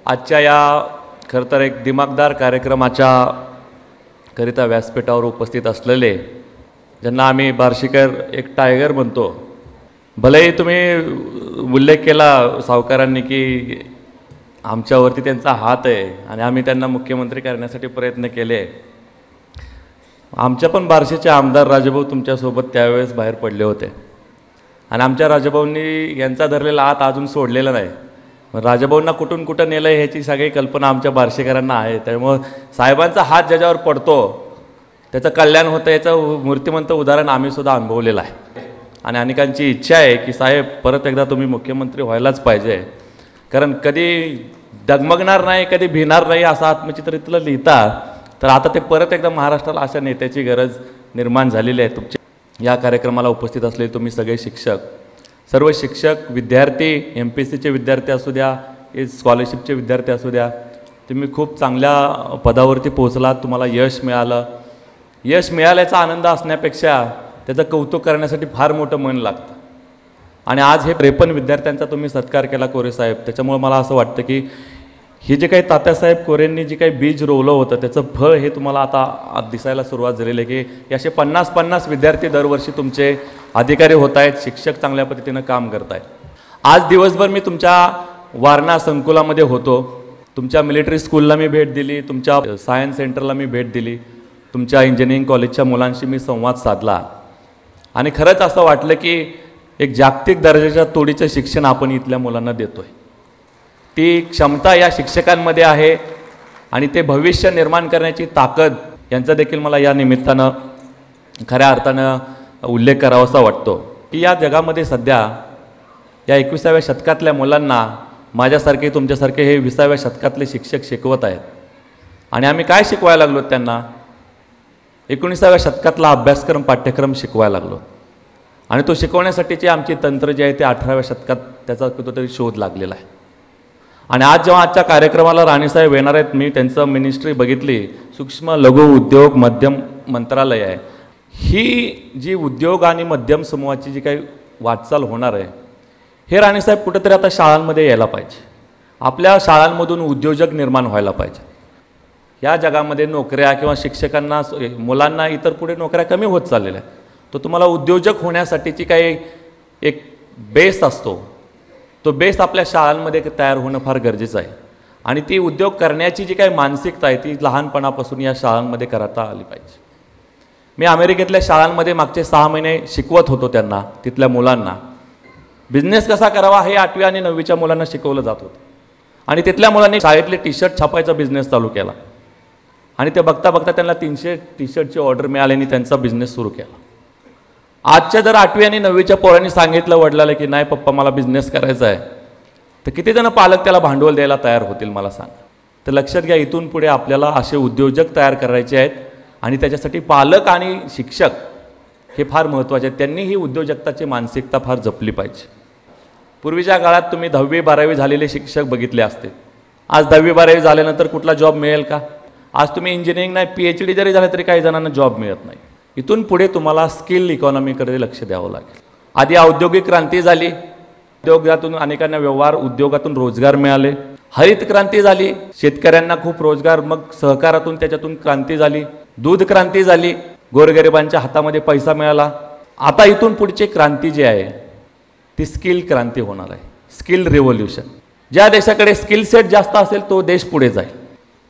आजच्या या खरं तर एक दिमागदार कार्यक्रमाच्या करिता व्यासपीठावर उपस्थित असलेले ज्यांना आम्ही बार्शीकर एक टायगर म्हणतो. भलेही तुम्ही उल्लेख केला सावकारांनी की आमच्यावरती त्यांचा हात आहे आणि आम्ही त्यांना मुख्यमंत्री करण्यासाठी प्रयत्न केले. आमच्या पण बार्शीचे आमदार राजाभाऊ तुमच्यासोबत त्यावेळेस बाहेर पडले होते आणि आमच्या राजाभाऊंनी यांचा धरलेला हात अजून सोडलेला नाही. राजाभाऊंना कुठून कुठं नेलं आहे ह्याची सगळी कल्पना आमच्या बार्शीकरांना आहे. त्यामुळं साहेबांचा हात ज्याच्यावर पडतो त्याचं कल्याण होतं याचं मूर्तिमंत उदाहरण आम्हीसुद्धा अनुभवलेलं आहे. आणि अनेकांची इच्छा आहे की साहेब परत एकदा तुम्ही मुख्यमंत्री व्हायलाच पाहिजे, कारण कधी डगमगणार नाही कधी भिणार नाही असं आत्मचित्र इथलं लिहिता तर आता ते परत एकदा महाराष्ट्राला अशा नेत्याची गरज निर्माण झालेली आहे. तुमच्या या कार्यक्रमाला उपस्थित असलेले तुम्ही सगळे शिक्षक, सर्व शिक्षक, विद्यार्थी, MPSCचे विद्यार्थी असू द्या, स्कॉलरशिपचे विद्यार्थी असू द्या, तुम्ही खूप चांगल्या पदावरती पोहोचलात. तुम्हाला यश मिळालं. यश मिळाल्याचा आनंद असण्यापेक्षा त्याचं कौतुक करण्यासाठी फार मोठं मन लागतं. आणि आज हे 53 विद्यार्थ्यांचा तुम्ही सत्कार केला कोरे साहेब. त्याच्यामुळे मला असं वाटतं की हे जे काही तात्यासाहेब कोरेंनी जे काही बीज रोवलं होतं त्याचं फळ हे तुम्हाला आता दिसायला सुरुवात झालेली आहे की असे 50-50 विद्यार्थी दरवर्षी तुमचे अधिकारी होत आहेत, शिक्षक चांगल्या पद्धतीनं काम करत आहेत. आज दिवसभर मी तुमच्या वारणा संकुलामध्ये होतो. तुमच्या मिलिटरी स्कूलला मी भेट दिली, तुमच्या सायन्स सेंटरला मी भेट दिली, तुमच्या इंजिनिअरिंग कॉलेजच्या मुलांशी मी संवाद साधला आणि खरंच असं वाटलं की एक जागतिक दर्जाच्या तोडीचं शिक्षण आपण इथल्या मुलांना देतोय. ती क्षमता या शिक्षकांमध्ये आहे आणि ते भविष्य निर्माण करण्याची ताकद यांचा देखील मला या निमित्तानं खऱ्या अर्थानं उल्लेख करावासा वाटतो की या जगामध्ये सध्या या 21व्या शतकातल्या मुलांना माझ्यासारखे तुमच्यासारखे हे 20व्या शतकातले शिक्षक शिकवत आहेत. आणि आम्ही काय शिकवायला लागलो त्यांना? 19व्या शतकातला अभ्यासक्रम पाठ्यक्रम शिकवायला लागलो आणि तो शिकवण्यासाठीची आमची तंत्र जे आहे ते 18व्या शतकात त्याचा कुठंतरी शोध लागलेला आहे. आणि आज जेव्हा आजच्या कार्यक्रमाला राणेसाहेब येणार आहेत, मी त्यांचं मिनिस्ट्री बघितली, सूक्ष्म लघु उद्योग मध्यम मंत्रालय आहे. ही जी उद्योग आणि मध्यम समूहाची जी काही वाटचाल होणार आहे हे राणेसाहेब कुठंतरी आता शाळांमध्ये यायला पाहिजे. आपल्या शाळांमधून उद्योजक निर्माण व्हायला पाहिजे. या जगामध्ये नोकऱ्या किंवा शिक्षकांना मुलांना इतर पुढे नोकऱ्या कमी होत चाललेल्या आहेत. तो तुम्हाला उद्योजक होण्यासाठीची काही एक बेस असतो, तो बेस आपल्या शाळांमध्ये तयार होणं फार गरजेचं आहे. आणि ती उद्योग करण्याची जी काही मानसिकता आहे ती लहानपणापासून या शाळांमध्ये करता आली पाहिजे. मी अमेरिकेतल्या शाळांमध्ये मागचे 6 महिने शिकवत होतो त्यांना, तिथल्या मुलांना बिझनेस कसा करावा हे 8वी आणि 9वीच्या मुलांना शिकवलं जात होतं. आणि तिथल्या मुलांनी शाळेतले टी-शर्ट छापायचा बिझनेस चालू केला आणि ते बघता बघता त्यांना 300 टी-शर्टची ऑर्डर मिळाली आणि त्यांचा बिझनेस सुरू केला. आजच्या जर 8वी आणि 9वीच्या पोरांनी सांगितलं वडिलाला की नाही पप्पा मला बिझनेस करायचा आहे, तर किती जण पालक त्याला भांडवल द्यायला तयार होतील मला सांगा. तर लक्षात घ्या, इथून पुढे आपल्याला असे उद्योजक तयार करायचे आहेत आणि त्याच्यासाठी पालक आणि शिक्षक हे फार महत्त्वाचे आहेत. त्यांनी ही उद्योजकताची मानसिकता फार जपली पाहिजे. पूर्वीच्या काळात तुम्ही 10वी 12वी झालेले शिक्षक बघितले असते. आज 10वी 12वी झाल्यानंतर कुठला जॉब मिळेल का? आज तुम्ही इंजिनिअरिंग नाही PhD जरी झालं तरी काही जणांना जॉब मिळत नाही. इथून पुढे तुम्हाला स्किल इकॉनॉमीकडे लक्ष द्यावं लागेल. आधी औद्योगिक क्रांती झाली, उद्योगातून अनेकांना व्यवहार, उद्योगातून रोजगार मिळाले. हरित क्रांती झाली, शेतकऱ्यांना खूप रोजगार, मग सहकारातून त्याच्यातून क्रांती झाली. दूध क्रांती झाली, गोरगरिबांच्या हातामध्ये पैसा मिळाला. आता इथून पुढची क्रांती जी आहे ती स्किल क्रांती होणार आहे, स्किल रिव्होल्युशन. ज्या देशाकडे स्किल सेट जास्त असेल तो देश पुढे जाईल.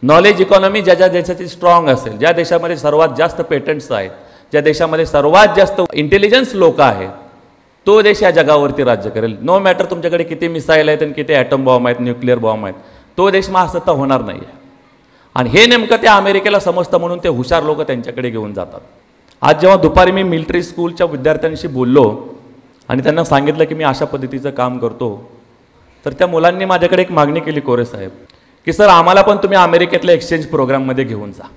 नॉलेज इकॉनॉमी ज्या देशाची स्ट्रॉंग असेल, ज्या देशामध्ये सर्वात जास्त पेटंट्स आहेत, ज्या देशामध्ये सर्वात जास्त इंटेलिजन्स लोक आहेत, तो देश या जगावरती राज्य करेल. नो मॅटर तुमच्याकडे किती मिसाईल आहेत आणि किती ॲटम बॉम्ब आहेत, न्यूक्लिअर बॉम्ब आहेत, तो देश महासत्ता होणार नाही आहे. आणि हे नेमकं त्या अमेरिकेला समजतं म्हणून ते हुशार लोक त्यांच्याकडे घेऊन जातात. आज जेव्हा दुपारी मी मिलिटरी स्कूलच्या विद्यार्थ्यांशी बोललो आणि त्यांना सांगितलं की मी अशा पद्धतीचं काम करतो, तर त्या मुलांनी माझ्याकडे एक मागणी केली कोरे साहेब, की सर आम्हाला पण तुम्ही अमेरिकेतल्या एक्सचेंज प्रोग्राममध्ये घेऊन जा,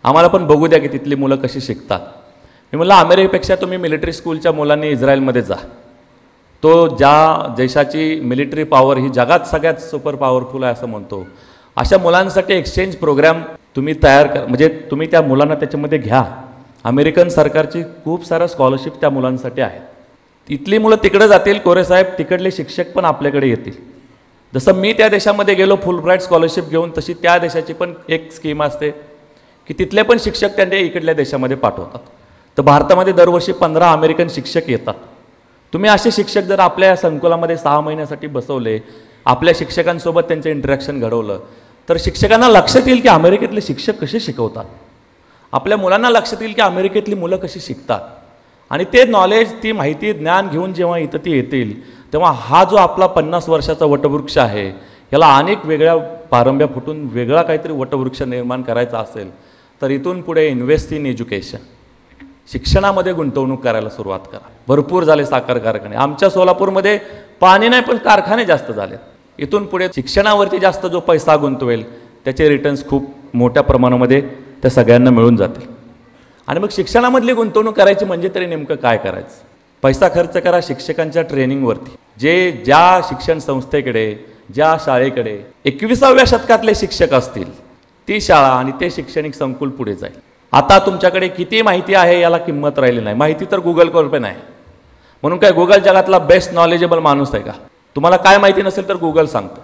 आम्हाला पण बघू द्या की तिथली मुलं कशी शिकतात. मी म्हटलं अमेरिकेपेक्षा तुम्ही मिलिटरी स्कूलच्या मुलांनी इस्रायलमध्ये जा, तो ज्या देशाची मिलिटरी पॉवर ही जगात सगळ्यात सुपर पॉवरफुल आहे असं म्हणतो. अशा मुलांसाठी एक्सचेंज प्रोग्राम तुम्ही तयार कर, म्हणजे तुम्ही त्या मुलांना त्याच्यामध्ये घ्या. अमेरिकन सरकारची खूप साऱ्या स्कॉलरशिप त्या मुलांसाठी आहेत. इथली मुलं तिकडे जातील कोरे साहेब, तिकडले शिक्षक पण आपल्याकडे येतील. जसं मी त्या देशामध्ये गेलो फुल ब्राईट स्कॉलरशिप घेऊन, तशी त्या देशाची पण एक स्कीम असते की तिथले पण शिक्षक त्यांनी इकडल्या देशामध्ये पाठवतात. तर भारतामध्ये दरवर्षी 15 अमेरिकन शिक्षक येतात. तुम्ही असे शिक्षक जर आपल्या संकुलामध्ये 6 महिन्यासाठी बसवले, आपल्या शिक्षकांसोबत त्यांचं इंटरॅक्शन घडवलं, तर शिक्षकांना लक्षात येईल की अमेरिकेतले शिक्षक कसे शिकवतात, आपल्या मुलांना लक्षात येईल की अमेरिकेतली मुलं कशी शिकतात. आणि ते नॉलेज, ती माहिती, ज्ञान घेऊन जेव्हा इथं ती येतील, तेव्हा हा जो आपला 50 वर्षाचा वटवृक्ष आहे, याला अनेक वेगळ्या पारंब्या फुटून वेगळा काहीतरी वटवृक्ष निर्माण करायचा असेल, तर इथून पुढे इन्व्हेस्ट इन एज्युकेशन, शिक्षणामध्ये गुंतवणूक करायला सुरुवात करा. भरपूर झाले साखर कारखाने आमच्या सोलापूरमध्ये, पाणी नाही पण कारखाने जास्त झाले. इथून पुढे शिक्षणावरती जास्त जो पैसा गुंतवेल त्याचे रिटर्न्स खूप मोठ्या प्रमाणामध्ये त्या सगळ्यांना मिळून जातील. आणि मग शिक्षणामधली गुंतवणूक करायची म्हणजे तरी नेमकं काय करायचं? पैसा खर्च करा शिक्षकांच्या ट्रेनिंगवरती. ज्या शिक्षण संस्थेकडे, ज्या शाळेकडे 21व्या शतकातले शिक्षक असतील, ती शाळा आणि ते शैक्षणिक संकुल पुढे जाईल. आता तुमच्याकडे किती माहिती आहे याला किंमत राहिली नाही. माहिती तर गुगलवर पण आहे, म्हणून काय गुगल जगातला बेस्ट नॉलेजेबल माणूस आहे का? तुम्हाला काय माहिती नसेल तर गुगल सांगतो.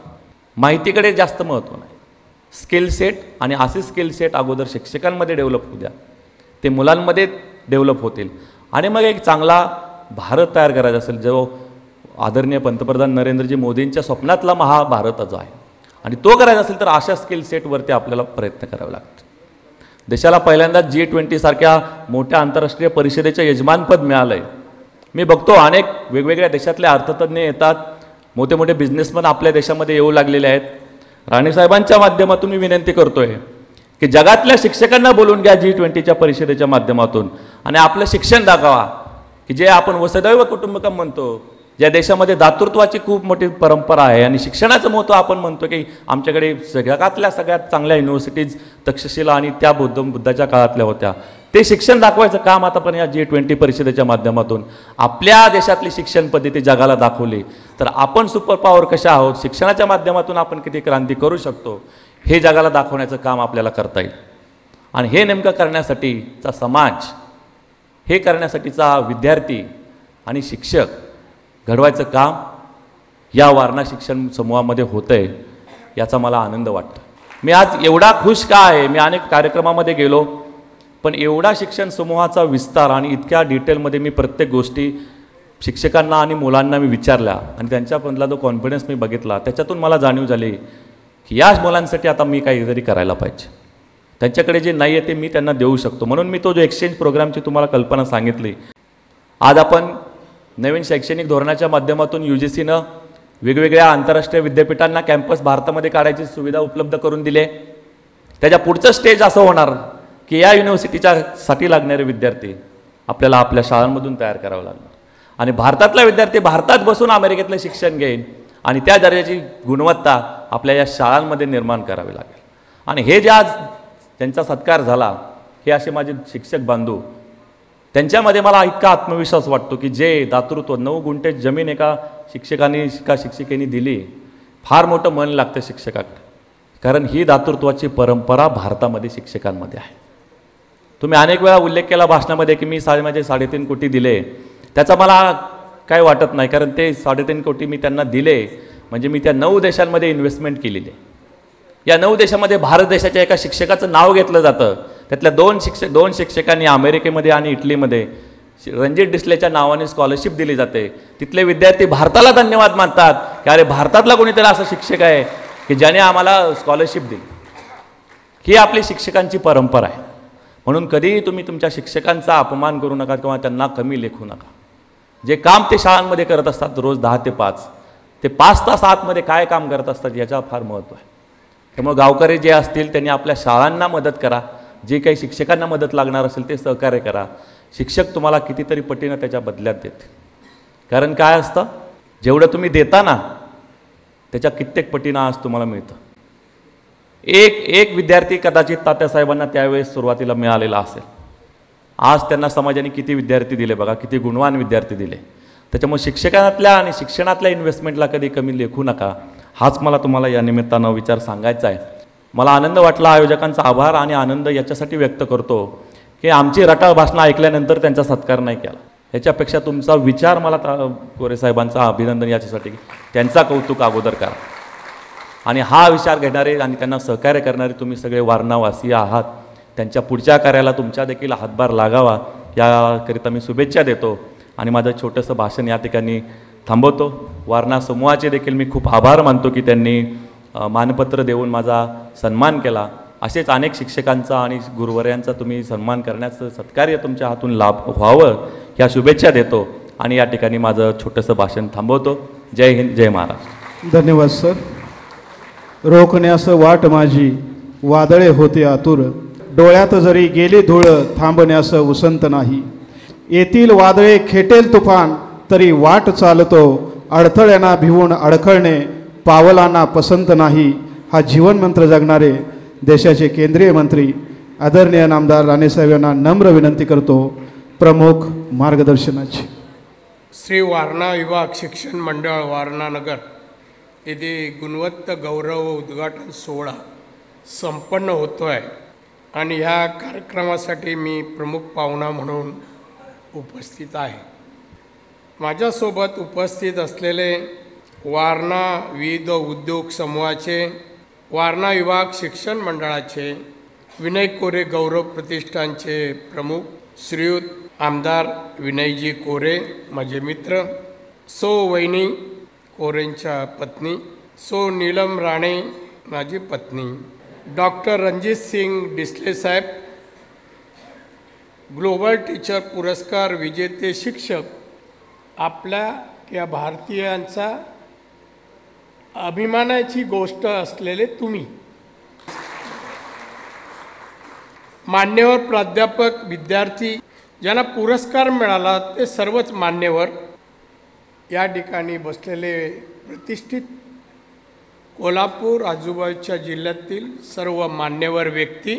माहितीकडे जास्त महत्त्व नाही, स्किल सेट. आणि असे स्किल सेट अगोदर शिक्षकांमध्ये डेव्हलप होऊ द्या, ते मुलांमध्ये डेव्हलप होतील. आणि मग एक चांगला भारत तयार करायचा असेल, जो आदरणीय पंतप्रधान नरेंद्रजी मोदींच्या स्वप्नातला महाभारत जो आहे, आणि तो करायचा असेल तर अशा स्किल सेटवरती आपल्याला प्रयत्न करावे लागतात. देशाला पहिल्यांदा G20 सारख्या मोठ्या आंतरराष्ट्रीय परिषदेचं यजमानपद मिळालं आहे. मी बघतो अनेक वेगवेगळ्या देशातले अर्थतज्ञ येतात, मोठे मोठे बिझनेसमन आपल्या देशामध्ये येऊ लागलेले आहेत. राणेसाहेबांच्या माध्यमातून मी विनंती करतोय की जगातल्या शिक्षकांना बोलून घ्या G20च्या परिषदेच्या माध्यमातून, आणि आपलं शिक्षण दाखवा की जे आपण वसुदैव कुटुंबकम म्हणतो, ज्या देशामध्ये दातृत्वाची खूप मोठी परंपरा आहे आणि शिक्षणाचं महत्त्व आपण म्हणतो की आमच्याकडे जगातल्या सगळ्यात चांगल्या युनिव्हर्सिटीज तक्षशिला आणि त्या बुद्धाच्या काळातल्या होत्या, ते शिक्षण दाखवायचं काम आता पण या G20 परिषदेच्या माध्यमातून आपल्या देशातली शिक्षण पद्धती जगाला दाखवली, तर आपण सुपर पॉवर कशा आहोत, शिक्षणाच्या माध्यमातून आपण किती क्रांती करू शकतो हे जगाला दाखवण्याचं काम आपल्याला करता येईल. आणि हे नेमकं करण्यासाठीचा समाज, हे करण्यासाठीचा विद्यार्थी आणि शिक्षक घडवायचं काम या वारणा शिक्षण समूहामध्ये होतं आहे, याचा मला आनंद वाटतो. मी आज एवढा खुश का आहे? मी अनेक कार्यक्रमामध्ये गेलो, पण एवढा शिक्षण समूहाचा विस्तार आणि इतक्या डिटेलमध्ये मी प्रत्येक गोष्टी शिक्षकांना आणि मुलांना मी विचारल्या, आणि त्यांच्यामधला जो कॉन्फिडन्स मी बघितला, त्याच्यातून मला जाणीव झाली की या मुलांसाठी आता मी काहीतरी करायला पाहिजे. त्यांच्याकडे जे नाही आहे ते मी त्यांना देऊ शकतो. म्हणून मी तो जो एक्सचेंज प्रोग्रामची तुम्हाला कल्पना सांगितली, आज आपण नवीन शैक्षणिक धोरणाच्या माध्यमातून UGCनं वेगवेगळ्या आंतरराष्ट्रीय विद्यापीठांना कॅम्पस भारतामध्ये काढायची सुविधा उपलब्ध करून दिली. त्याच्या पुढचं स्टेज असं होणार की या युनिव्हर्सिटीच्यासाठी लागणारे विद्यार्थी आपल्याला आपल्या शाळांमधून तयार करावं लागणार, आणि भारतातला विद्यार्थी भारतात बसून अमेरिकेतलं शिक्षण घेईन, आणि त्या दर्जाची गुणवत्ता आपल्या या शाळांमध्ये निर्माण करावी लागेल. आणि हे जे आज त्यांचा सत्कार झाला, हे असे माझे शिक्षक बांधू, त्यांच्यामध्ये मला इतका आत्मविश्वास वाटतो की जे दातृत्व 9 गुंठे जमीन एका शिक्षिकेने दिली, फार मोठं मन लागतं शिक्षकाकडे, कारण ही दातृत्वाची परंपरा भारतामध्ये शिक्षकांमध्ये आहे. तुम्ही अनेक वेळा उल्लेख केला भाषणामध्ये की मी माझे 3.5 कोटी दिले, त्याचा मला काय वाटत नाही, कारण ते 3.5 कोटी मी त्यांना दिले म्हणजे मी त्या 9 देशांमध्ये इन्व्हेस्टमेंट केलेली आहे. या 9 देशामध्ये भारत देशाच्या एका शिक्षकाचं नाव घेतलं जातं. त्यातल्या 2 शिक्षकांनी अमेरिकेमध्ये आणि इटलीमध्ये रणजित डिसलेच्या नावाने स्कॉलरशिप दिली जाते. तिथले विद्यार्थी भारताला धन्यवाद मानतात की अरे भारतातला कोणीतरी असा शिक्षक आहे की ज्याने आम्हाला स्कॉलरशिप दिली. ही आपली शिक्षकांची परंपरा आहे. म्हणून कधीही तुम्ही तुमच्या शिक्षकांचा अपमान करू नका किंवा त्यांना कमी लेखू नका. जे काम ते शाळांमध्ये करत असतात रोज 10 ते 5, ते 5 तास आतमध्ये काय काम करत असतात याचा फार महत्त्व आहे. त्यामुळे गावकरी जे असतील त्यांनी आपल्या शाळांना मदत करा, जे काही शिक्षकांना मदत लागणार असेल ते सहकार्य करा. शिक्षक तुम्हाला कितीतरी पटीनं त्याच्या बदल्यात देते. कारण काय असतं, जेवढं तुम्ही देता ना त्याच्या कित्येक पटीनं आज तुम्हाला मिळतं. एक विद्यार्थी कदाचित तात्यासाहेबांना त्यावेळेस सुरुवातीला मिळालेला असेल. आज त्यांना समाजाने किती विद्यार्थी दिले बघा, किती गुणवान विद्यार्थी दिले. त्याच्यामुळे शिक्षकातल्या आणि शिक्षणातल्या इन्व्हेस्टमेंटला कधी कमी लेखू नका, हाच मला तुम्हाला या निमित्तानं विचार सांगायचा आहे. मला आनंद वाटला, आयोजकांचा आभार आणि आनंद याच्यासाठी व्यक्त करतो की आमची रटाळ भाषणं ऐकल्यानंतर त्यांचा सत्कार नाही केला. ह्याच्यापेक्षा तुमचा विचार मला कोरे साहेबांचा अभिनंदन याच्यासाठी, त्यांचा कौतुक अगोदर करा. आणि हा विचार घेणारे आणि त्यांना सहकार्य करणारे तुम्ही सगळे वारणावासी आहात. त्यांच्या पुढच्या कार्याला तुमच्या देखील हातभार लागावा याकरिता मी शुभेच्छा देतो आणि माझं छोटंसं भाषण या ठिकाणी थांबवतो. वारणा समूहाचे देखील मी खूप आभार मानतो की त्यांनी मानपत्र देऊन माझा सन्मान केला. असेच अनेक शिक्षकांचा आणि गुरुवर्यांचा तुम्ही सन्मान करण्याचं सत्कार्य तुमच्या हातून लाभ व्हावं ह्या शुभेच्छा देतो आणि या ठिकाणी माझं छोटंसं भाषण थांबवतो. जय हिंद, जय महाराष्ट्र. धन्यवाद सर. रोखण्यास वाट माझी वादळे होते आतुर, डोळ्यात जरी गेली धूळ थांबण्यास उसंत नाही. येतील वादळे खेटेल तुफान तरी वाट चालतो, अडथळ्यांना भिवून अडखळणे पावलांना पसंत नाही. हा जीवनमंत्र जगणारे देशाचे केंद्रीय मंत्री आदरणीय नामदार राणेसाहेब यांना नम्र विनंती करतो प्रमुख मार्गदर्शनाची. श्री वारणा विभाग शिक्षण मंडळ वारणा नगर येथे गुणवत्ता गौरव उद्घाटन सोहळा संपन्न होतो आहे आणि ह्या कार्यक्रमासाठी मी प्रमुख पाहुणा म्हणून उपस्थित आहे. माझ्यासोबत उपस्थित असलेले वारणा विविध उद्योग समूहाचे, वारणा विभाग शिक्षण मंडळाचे, विनय कोरे गौरव प्रतिष्ठानचे प्रमुख श्रीयुत आमदार विनयजी कोरे माझे मित्र, सो वहिनी कोरेंच्या पत्नी, सो नीलम राणे माझी पत्नी, डॉक्टर रणजित सिंग डिसले साहेब, ग्लोबल टीचर पुरस्कार विजेते शिक्षक, आपल्या या भारतीयांचा अभिमानाची गोष्ट असलेले तुम्ही, मान्यवर प्राध्यापक, विद्यार्थी ज्यांना पुरस्कार मिळाला ते सर्वच मान्यवर, या ठिकाणी बसलेले प्रतिष्ठित कोल्हापूर आजूबाजूच्या जिल्ह्यातील सर्व मान्यवर व्यक्ती.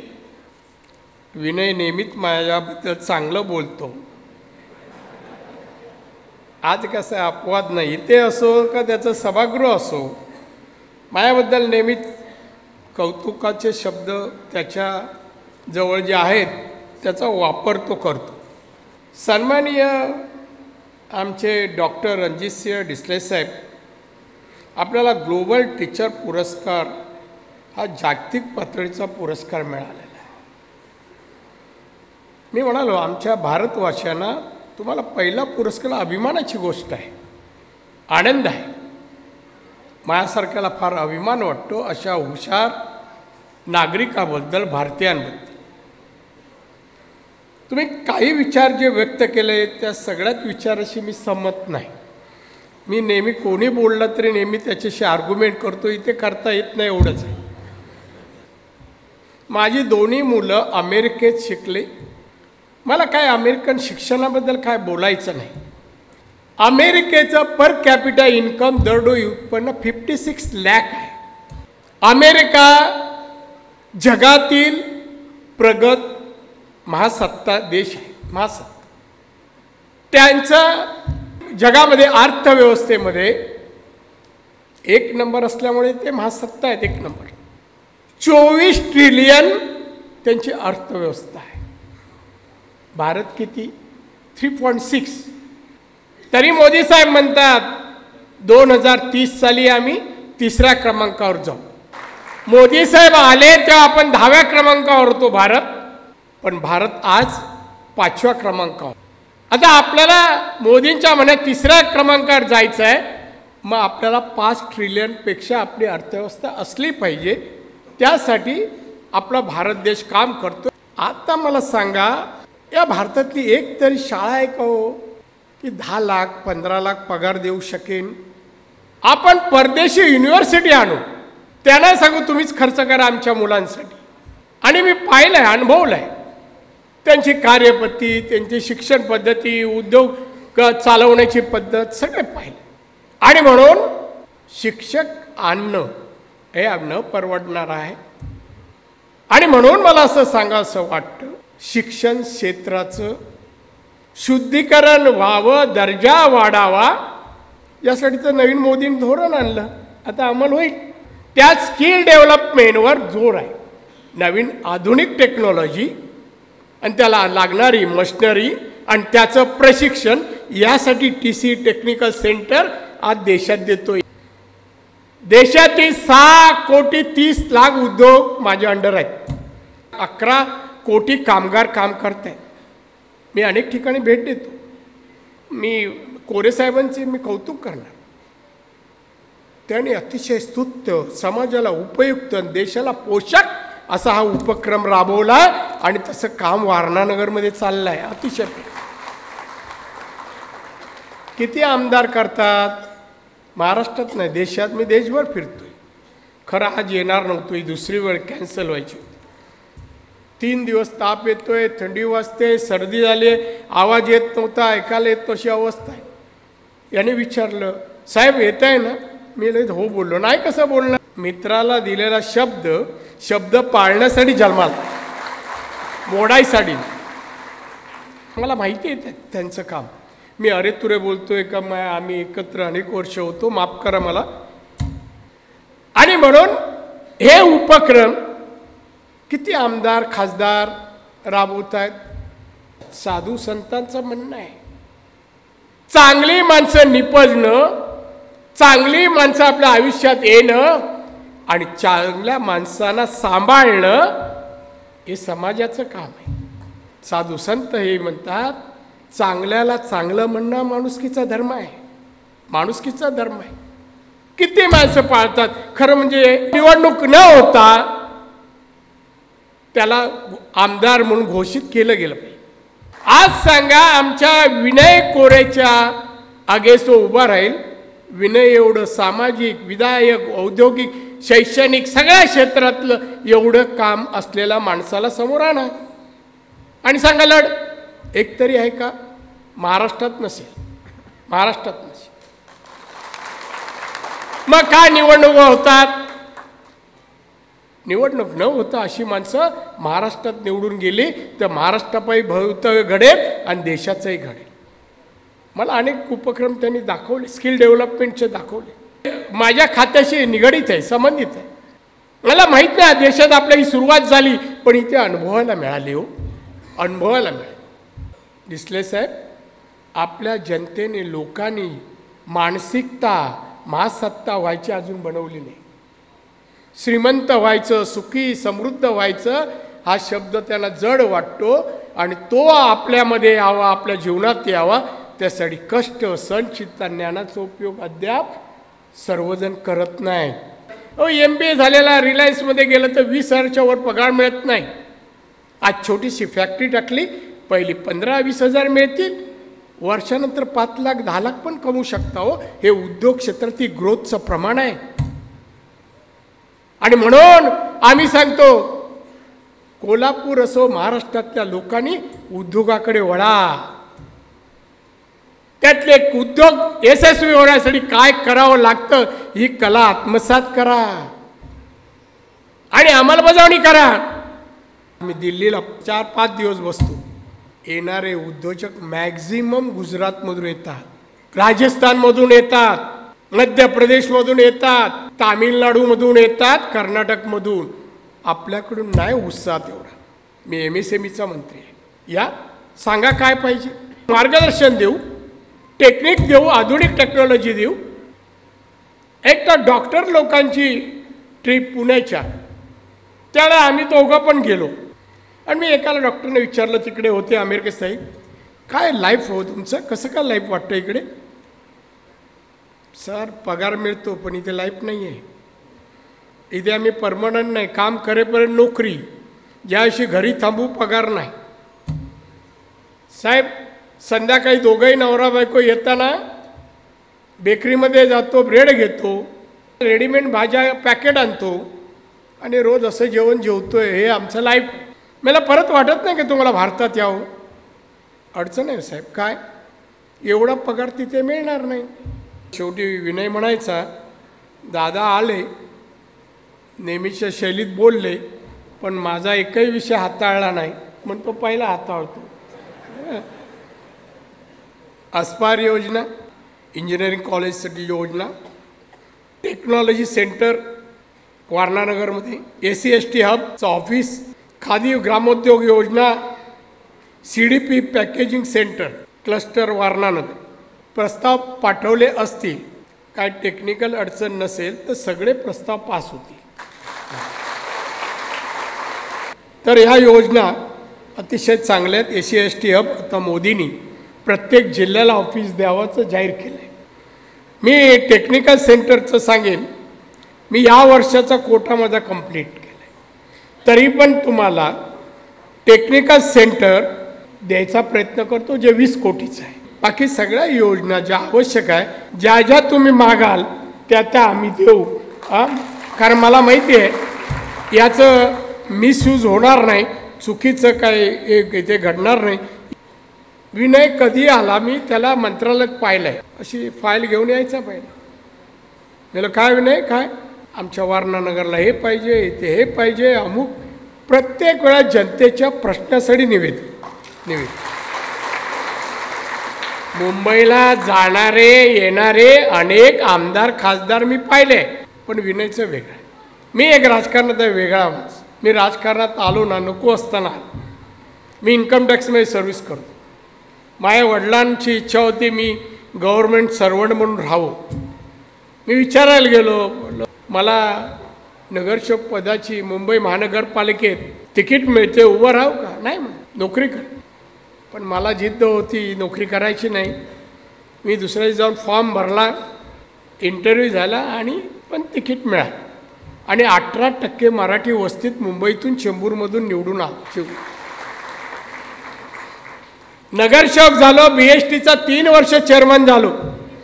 विनय नेहमीच माझ्याबद्दल चांगलं बोलतो. आज कसं अपवाद नाही, ते असो का त्याचं सभागृह असो, माझ्याबद्दल नेहमीच कौतुकाचे शब्द त्याच्या जवळ जे आहेत त्याचा वापर तो करतो. सन्माननीय आमचे डॉक्टर रणजितसिंह डिसले साहेब, आपल्याला ग्लोबल टीचर पुरस्कार हा जागतिक पातळीचा पुरस्कार मिळालेला आहे. मी म्हणालो आमच्या भारतवासियांना तुम्हाला पहिला पुरस्कार अभिमानाची गोष्ट आहे, आनंद आहे. माझ्यासारख्याला फार अभिमान वाटतो अशा हुशार नागरिकाबद्दल, भारतीयांबद्दल. तुम्ही काही विचार जे व्यक्त केले त्या सगळ्याच विचाराशी मी सहमत नाही. मी नेहमी कोणी बोलला तरी नेहमी त्याच्याशी आर्ग्युमेंट करतो, इथे करता येत नाही एवढंच आहे. माझी दोन्ही मुलं अमेरिकेत शिकले. मला काय अमेरिकन शिक्षणाबद्दल काय बोलायचं नाही. अमेरिकेचं पर कॅपिटा इन्कम दरडोई उत्पन्न 56 लाख आहे. अमेरिका जगातील प्रगत महासत्ता देश आहे, महासत्ता. त्यांचं जगामध्ये अर्थव्यवस्थेमध्ये एक नंबर असल्यामुळे ते महासत्ता आहेत, एक नंबर. 24 ट्रिलियन त्यांची अर्थव्यवस्था आहे. भारत किती? 3.6. तरी मोदी साहेब म्हणतात 2030 साली आम्ही 3ऱ्या क्रमांकावर जाऊ. मोदी साहेब आले तेव्हा आपण 10व्या क्रमांकावर होतो भारत, पण भारत आज 5व्या क्रमांकावर. आता आपल्याला मोदींच्या म्हणण्यात 3ऱ्या क्रमांकावर जायचं आहे. मग आपल्याला 5 ट्रिलियनपेक्षा आपली अर्थव्यवस्था असली पाहिजे. त्यासाठी आपला भारत देश काम करतो. आता मला सांगा, या भारतातली एक तरी शाळा आहे का हो की 10 लाख 15 लाख पगार देऊ शकेन? आपण परदेशी युनिव्हर्सिटी आणू, त्यांना सांगू तुम्हीच खर्च करा आमच्या मुलांसाठी. आणि मी पाहिलं आहे, अनुभवलं आहे त्यांची कार्यपद्धती, त्यांची शिक्षण पद्धती, उद्योग चालवण्याची पद्धत सगळे पाहिलं. आणि म्हणून शिक्षक आणणं हे न परवडणार आहे. आणि म्हणून मला असं सांगावंसं वाटतं, शिक्षण क्षेत्राचं शुद्धीकरण व्हावं, दर्जा वाढावा, यासाठी तर नवीन मोदींनी धोरण आणलं, आता अंमल होईल. त्या स्किल डेव्हलपमेंटवर जोर आहे. नवीन आधुनिक टेक्नॉलॉजी आणि त्याला लागणारी मशिनरी आणि त्याचं प्रशिक्षण यासाठी TC टेक्निकल सेंटर आज देशात देतोय. देशातील 6,30,00,000 उद्योग माझ्या अंडर आहेत. 11 कोटी कामगार काम करत आहेत. मी अनेक ठिकाणी भेट देतो. मी कोरे साहेबांचे मी कौतुक करणार. त्यांनी अतिशय स्तुत्य, समाजाला उपयुक्त, देशाला पोषक असा हा उपक्रम राबवला आणि तसं काम वारणानगरमध्ये चाललं आहे. अतिशय किती आमदार करतात महाराष्ट्रात नाही, देशात. मी देशभर फिरतोय. खरं आज येणार नव्हतो, ही दुसरी वेळ कॅन्सल व्हायची होती. 3 दिवस ताप येतोय, थंडी वाजते, सर्दी झाली, आवाज येत नव्हता, ऐकायला येत नशी अवस्था आहे. याने विचारलं, साहेब येत आहे ना? मी हो बोललो. नाही कसं बोलणार? मित्राला दिलेला शब्द पाळण्यासाठी जन्माला, मोडायसाठी. मला माहिती आहे त्यांचं काम. मी अरे तुरे बोलतोय का? आम्ही एकत्र अनेक वर्ष होतो, माफ करा मला. आणि म्हणून हे उपक्रम किती आमदार खासदार राबवत आहेत. साधू संतांचं म्हणणं आहे, चांगली माणसं निपजणं, चांगली माणसं आपल्या आयुष्यात येणं आणि चांगल्या माणसांना सांभाळणं हे समाजाचं काम आहे. साधू संत हे म्हणतात, चांगल्याला चांगलं म्हणणं माणुसकीचा धर्म आहे. माणुसकीचा धर्म आहे. किती माणसं पाळतात. खरं म्हणजे निवडणूक न होता त्याला आमदार म्हणून घोषित केलं गेलं पाहिजे. आज सांगा, आमच्या विनय कोरेच्या आगेसो उभा राहील. विनय एवढं सामाजिक, विधायक, औद्योगिक, शैक्षणिक सगळ्या क्षेत्रातलं एवढं काम असलेल्या माणसाला समोर आणा आणि सांगा लढ. एक तरी आहे का? महाराष्ट्रात नसेल. महाराष्ट्रात नसेल. मग काय निवडणुका होतात? निवडणूक न होता अशी माणसं महाराष्ट्रात निवडून गेली तर महाराष्ट्रापायी भवितव्य घडेल आणि देशाचंही घडेल. मला अनेक उपक्रम त्यांनी दाखवले, स्किल डेव्हलपमेंटचे दाखवले. माझ्या खात्याशी निगडीत आहे, संबंधित आहे. मला माहीत नाही देशात आपल्या ही सुरुवात झाली, पण इथे अनुभवायला मिळाली. हो, अनुभवायला मिळाले. डिसले साहेब, आपल्या जनतेने, लोकांनी मानसिकता महासत्ता व्हायची अजून बनवली नाही. श्रीमंत व्हायचं, सुखी समृद्ध व्हायचं हा शब्द त्यांना जड वाटतो आणि तो आपल्यामध्ये यावा, आपल्या जीवनात यावा, त्यासाठी कष्ट, संचित्ता, ज्ञानाचा उपयोग अद्याप सर्वजण करत नाही. MBA झालेला रिलायन्समध्ये गेलं तर 20,000च्या वर पगार मिळत नाही. आज छोटीशी फॅक्टरी टाकली, पहिली 15-20 हजार मिळतील, वर्षानंतर 5 लाख 10 लाख पण कमवू शकता. हो, हे उद्योग क्षेत्रातील ग्रोथचं प्रमाण आहे. आणि म्हणून आम्ही सांगतो, कोल्हापूर असो, महाराष्ट्रातल्या लोकांनी उद्योगाकडे वळा. त्यातले एक उद्योग यशस्वी होण्यासाठी काय करावं लागतं ही कला आत्मसात करा आणि अंमलबजावणी करा. मी दिल्लीला 4-5 दिवस बसतो. येणारे उद्योजक मॅक्झिमम गुजरातमधून येतात, राजस्थानमधून येतात, मध्य प्रदेशमधून येतात, तामिळनाडूमधून येतात, कर्नाटकमधून. आपल्याकडून नाही उत्साह तेवढा. मी MSMEचा मंत्री आहे. या सांगा काय पाहिजे, मार्गदर्शन देऊ, टेक्निक देऊ, आधुनिक टेक्नॉलॉजी देऊ. एक तर डॉक्टर लोकांची ट्रीप पुण्याच्या, त्याला आम्ही दोघं पण गेलो. आणि मी एकाला डॉक्टरने विचारलं, तिकडे होते अमेरिकेत, साहेब काय लाईफ हो तुमचं, कसं काय लाईफ वाटतं इकडे? सर पगार मिळतो पण इथे लाईफ नाही आहे. इथे आम्ही परमनंट नाही, काम करेपर्यंत नोकरी, ज्याविषयी घरी थांबू पगार नाही. साहेब संध्याकाळी दोघंही नवरा बायको येताना बेकरीमध्ये जातो, ब्रेड घेतो, रेडीमेड भाज्या पॅकेट आणतो आणि रोज असं जेवण जेवतोय. हे आमचं लाईफ. मला परत वाटत नाही की तुम्हाला भारतात यावं. अडचण आहे साहेब. काय एवढा पगार तिथे मिळणार नाही. शेवटी विनय म्हणायचा, दादा आले, नेहमीच्या शैलीत बोलले, पण माझा एकही विषय हाताळला नाही, म्हणून तो पहिला हाताळतो. अस्पार योजना, इंजिनिअरिंग कॉलेजसाठी योजना, टेक्नॉलॉजी सेंटर वारणानगरमध्ये, SC/ST हबचं ऑफिस, खादी ग्रामोद्योग योजना, CDP packaging centre cluster Warananagar. प्रस्ताव पाठवले असतील, काय टेक्निकल अडचण नसेल तर सगळे प्रस्ताव पास होतील. तर ह्या योजना अतिशय चांगल्या आहेत. SC/ST हब आता मोदींनी प्रत्येक जिल्ह्याला ऑफिस द्यावाचं जाहीर केलं आहे. मी टेक्निकल सेंटरचं सांगेन, मी या वर्षाचा कोटा माझा कंप्लीट केला आहे, तरी पण तुम्हाला टेक्निकल सेंटर द्यायचा प्रयत्न करतो जे 20 कोटीचं आहे. बाकी सगळ्या योजना ज्या आवश्यक आहे, ज्या ज्या तुम्ही मागाल त्या त्या आम्ही देऊ. कारण मला माहिती आहे याचं मिसयूज होणार नाही, चुकीचं काय इथे घडणार नाही. विनय कधी आला, मी त्याला मंत्रालयात पाहिलं आहे, अशी फाईल घेऊन यायचा पाहिजे. मला काय विनय, काय आमच्या वारणानगरला हे पाहिजे, इथे हे पाहिजे, अमुक. प्रत्येक वेळा जनतेच्या प्रश्नासाठी निवेदन. मुंबईला जाणारे येणारे अनेक आमदार खासदार मी पाहिले, पण विनयचं वेगळं. मी एक राजकारणात वेगळा माणूस. मी राजकारणात आलो ना, नको असताना मी इन्कम टॅक्समध्ये सर्व्हिस करतो. माझ्या वडिलांची इच्छा होती मी गव्हर्नमेंट सर्वंट म्हणून राहावं. मी विचारायला गेलो, मला नगरसेवक पदाची मुंबई महानगरपालिकेत तिकीट मिळते, उभं राहू का? नाही, नोकरी कर. पण मला जिद्द होती, नोकरी करायची नाही. मी दुसऱ्या जाऊन फॉर्म भरला, इंटरव्ह्यू झाला आणि पण तिकीट मिळालं. आणि 18% मराठी वस्तीत मुंबईतून चेंबूरमधून निवडून आलो. नगरसेवक झालो, BSTचा 3 वर्ष चेअरमन झालो.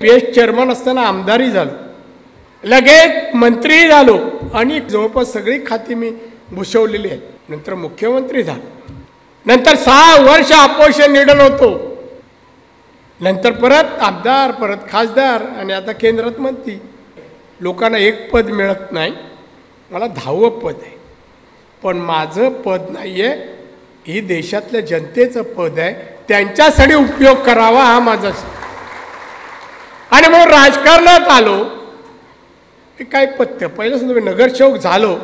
BST चेअरमन असताना आमदारही झालो, लगेच मंत्री झालो आणि जवळपास सगळी खाती मी भूषवलेली आहेत. नंतर मुख्यमंत्री झालो. नंतर 6 वर्ष अपोजिशन लीडर होतो. नंतर परत आमदार, परत खासदार आणि आता केंद्रात मंत्री. लोकांना एक पद मिळत नाही, मला 10वं पद आहे. पण माझं पद नाही आहे, ही देशातल्या जनतेचं पद आहे. त्यांच्यासाठी उपयोग करावा हा माझा. आणि म्हणून राजकारणात आलो. काय पथ्य, पहिलं सुद्धा मी नगरसेवक झालो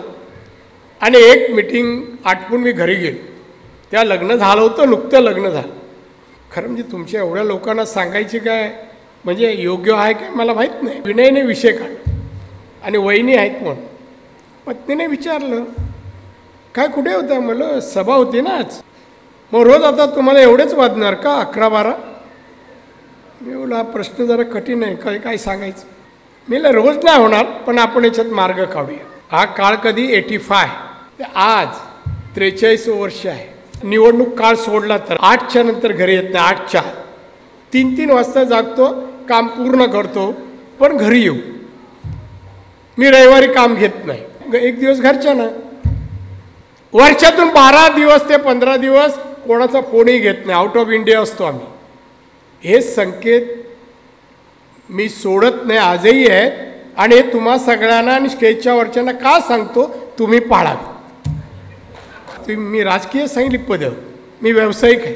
आणि एक मिटिंग आटपून मी घरी गेलो. त्या लग्न झालं होतं, नुकतं लग्न झालं. खरं म्हणजे तुमच्या एवढ्या लोकांना सांगायची काय म्हणजे योग्य आहे काय मला माहीत नाही. विनयने विषय काढला आणि वहिनी आहेत म्हणून. पत्नीने विचारलं, काय कुठे होतं? म्हणलं सभा होती ना आज. मग रोज आता तुम्हाला एवढेच वाजणार का, 11-12? मी बोला हा प्रश्न जरा कठीण आहे, काय सांगायचं. मी रोज नाही होणार, पण आपण याच्यात मार्ग काढूया. हा काळ कधी 85 ते आज 43 वर्ष आहे. निवडणूक काळ सोडला तर 8च्या नंतर घरी येत नाही. 8-4 3-3 वाजता जागतो, काम पूर्ण करतो, पण घरी येऊ. मी रविवारी काम घेत नाही, एक दिवस घरच्या ना. वर्षातून 12 दिवस ते 15 दिवस कोणाचा फोनही घेत नाही, आउट ऑफ इंडिया असतो आम्ही. हे संकेत मी सोडत नाही, आजही आहेत. आणि हे तुम्हा सगळ्यांना आणि स्टेजच्या वरच्यांना का सांगतो, तुम्ही पाळावे. मी राजकीय सांगितली पदं, मी व्यावसायिक आहे.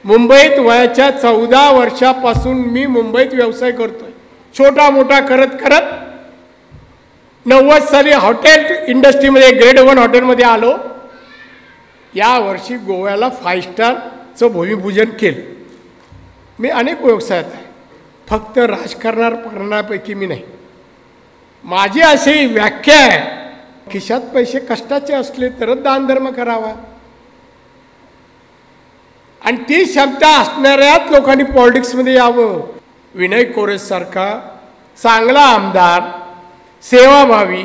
मुंबईत वयाच्या 14 वर्षापासून मी मुंबईत व्यवसाय करतोय, छोटा मोठा करत करत 90 साली हॉटेल इंडस्ट्रीमध्ये ग्रेड 1 हॉटेलमध्ये आलो. या वर्षी गोव्याला 5 स्टारचं भूमिपूजन केलं. मी अनेक व्यवसायात आहे, फक्त राजकारणापैकी मी नाही. माझी अशी व्याख्या आहे, खिशात पैसे कष्टाचे असले तरच दानधर्म करावा. आणि ती क्षमता असणाऱ्याच लोकांनी पॉलिटिक्समध्ये यावं. विनय कोरेसारखा चांगला आमदार, सेवाभावी,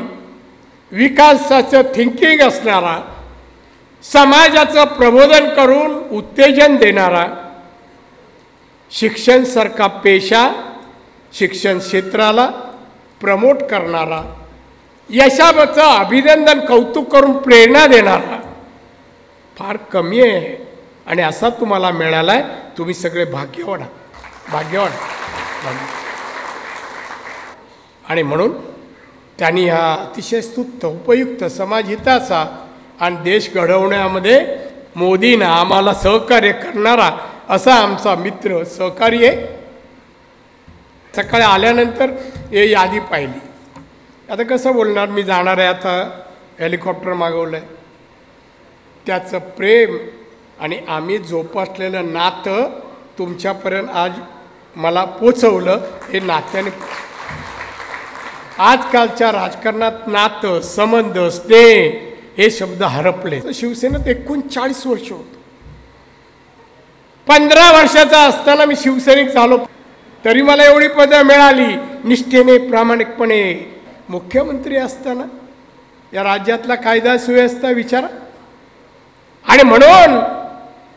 विकासाचं थिंकिंग असणारा, समाजाचं प्रबोधन करून उत्तेजन देणारा, शिक्षणसारखा पेशा शिक्षण क्षेत्राला प्रमोट करणारा, यशाचं अभिनंदन कौतुक करून प्रेरणा देणारा फार कमी आहे. आणि असा तुम्हाला मिळाला आहे. तुम्ही सगळे भाग्यवान भाग्यवान. आणि म्हणून त्यांनी हा अतिशय स्तुत्य उपयुक्त समाजहिताचा आणि देश घडवण्यामध्ये मोदींना आम्हाला सहकार्य करणारा असा आमचा मित्र सहकारी आहे. सकाळी आल्यानंतर हे यादी पाहिली. आता कसं बोलणार, मी जाणार आहे, आता हेलिकॉप्टर मागवलं आहे. त्याचं प्रेम आणि आम्ही जोपासलेलं नातं तुमच्यापर्यंत आज मला पोचवलं. हे नात्याने आजकालच्या राजकारणात नातं, संबंध, स्नेह हे शब्द हरपले. शिवसेनेत 39 वर्ष होतो. 15 वर्षाचा असताना मी शिवसैनिक झालो, तरी मला एवढी पदं मिळाली. निष्ठेने, प्रामाणिकपणे मुख्यमंत्री असताना या राज्यातला कायदा सुव्यवस्था विचारा. आणि म्हणून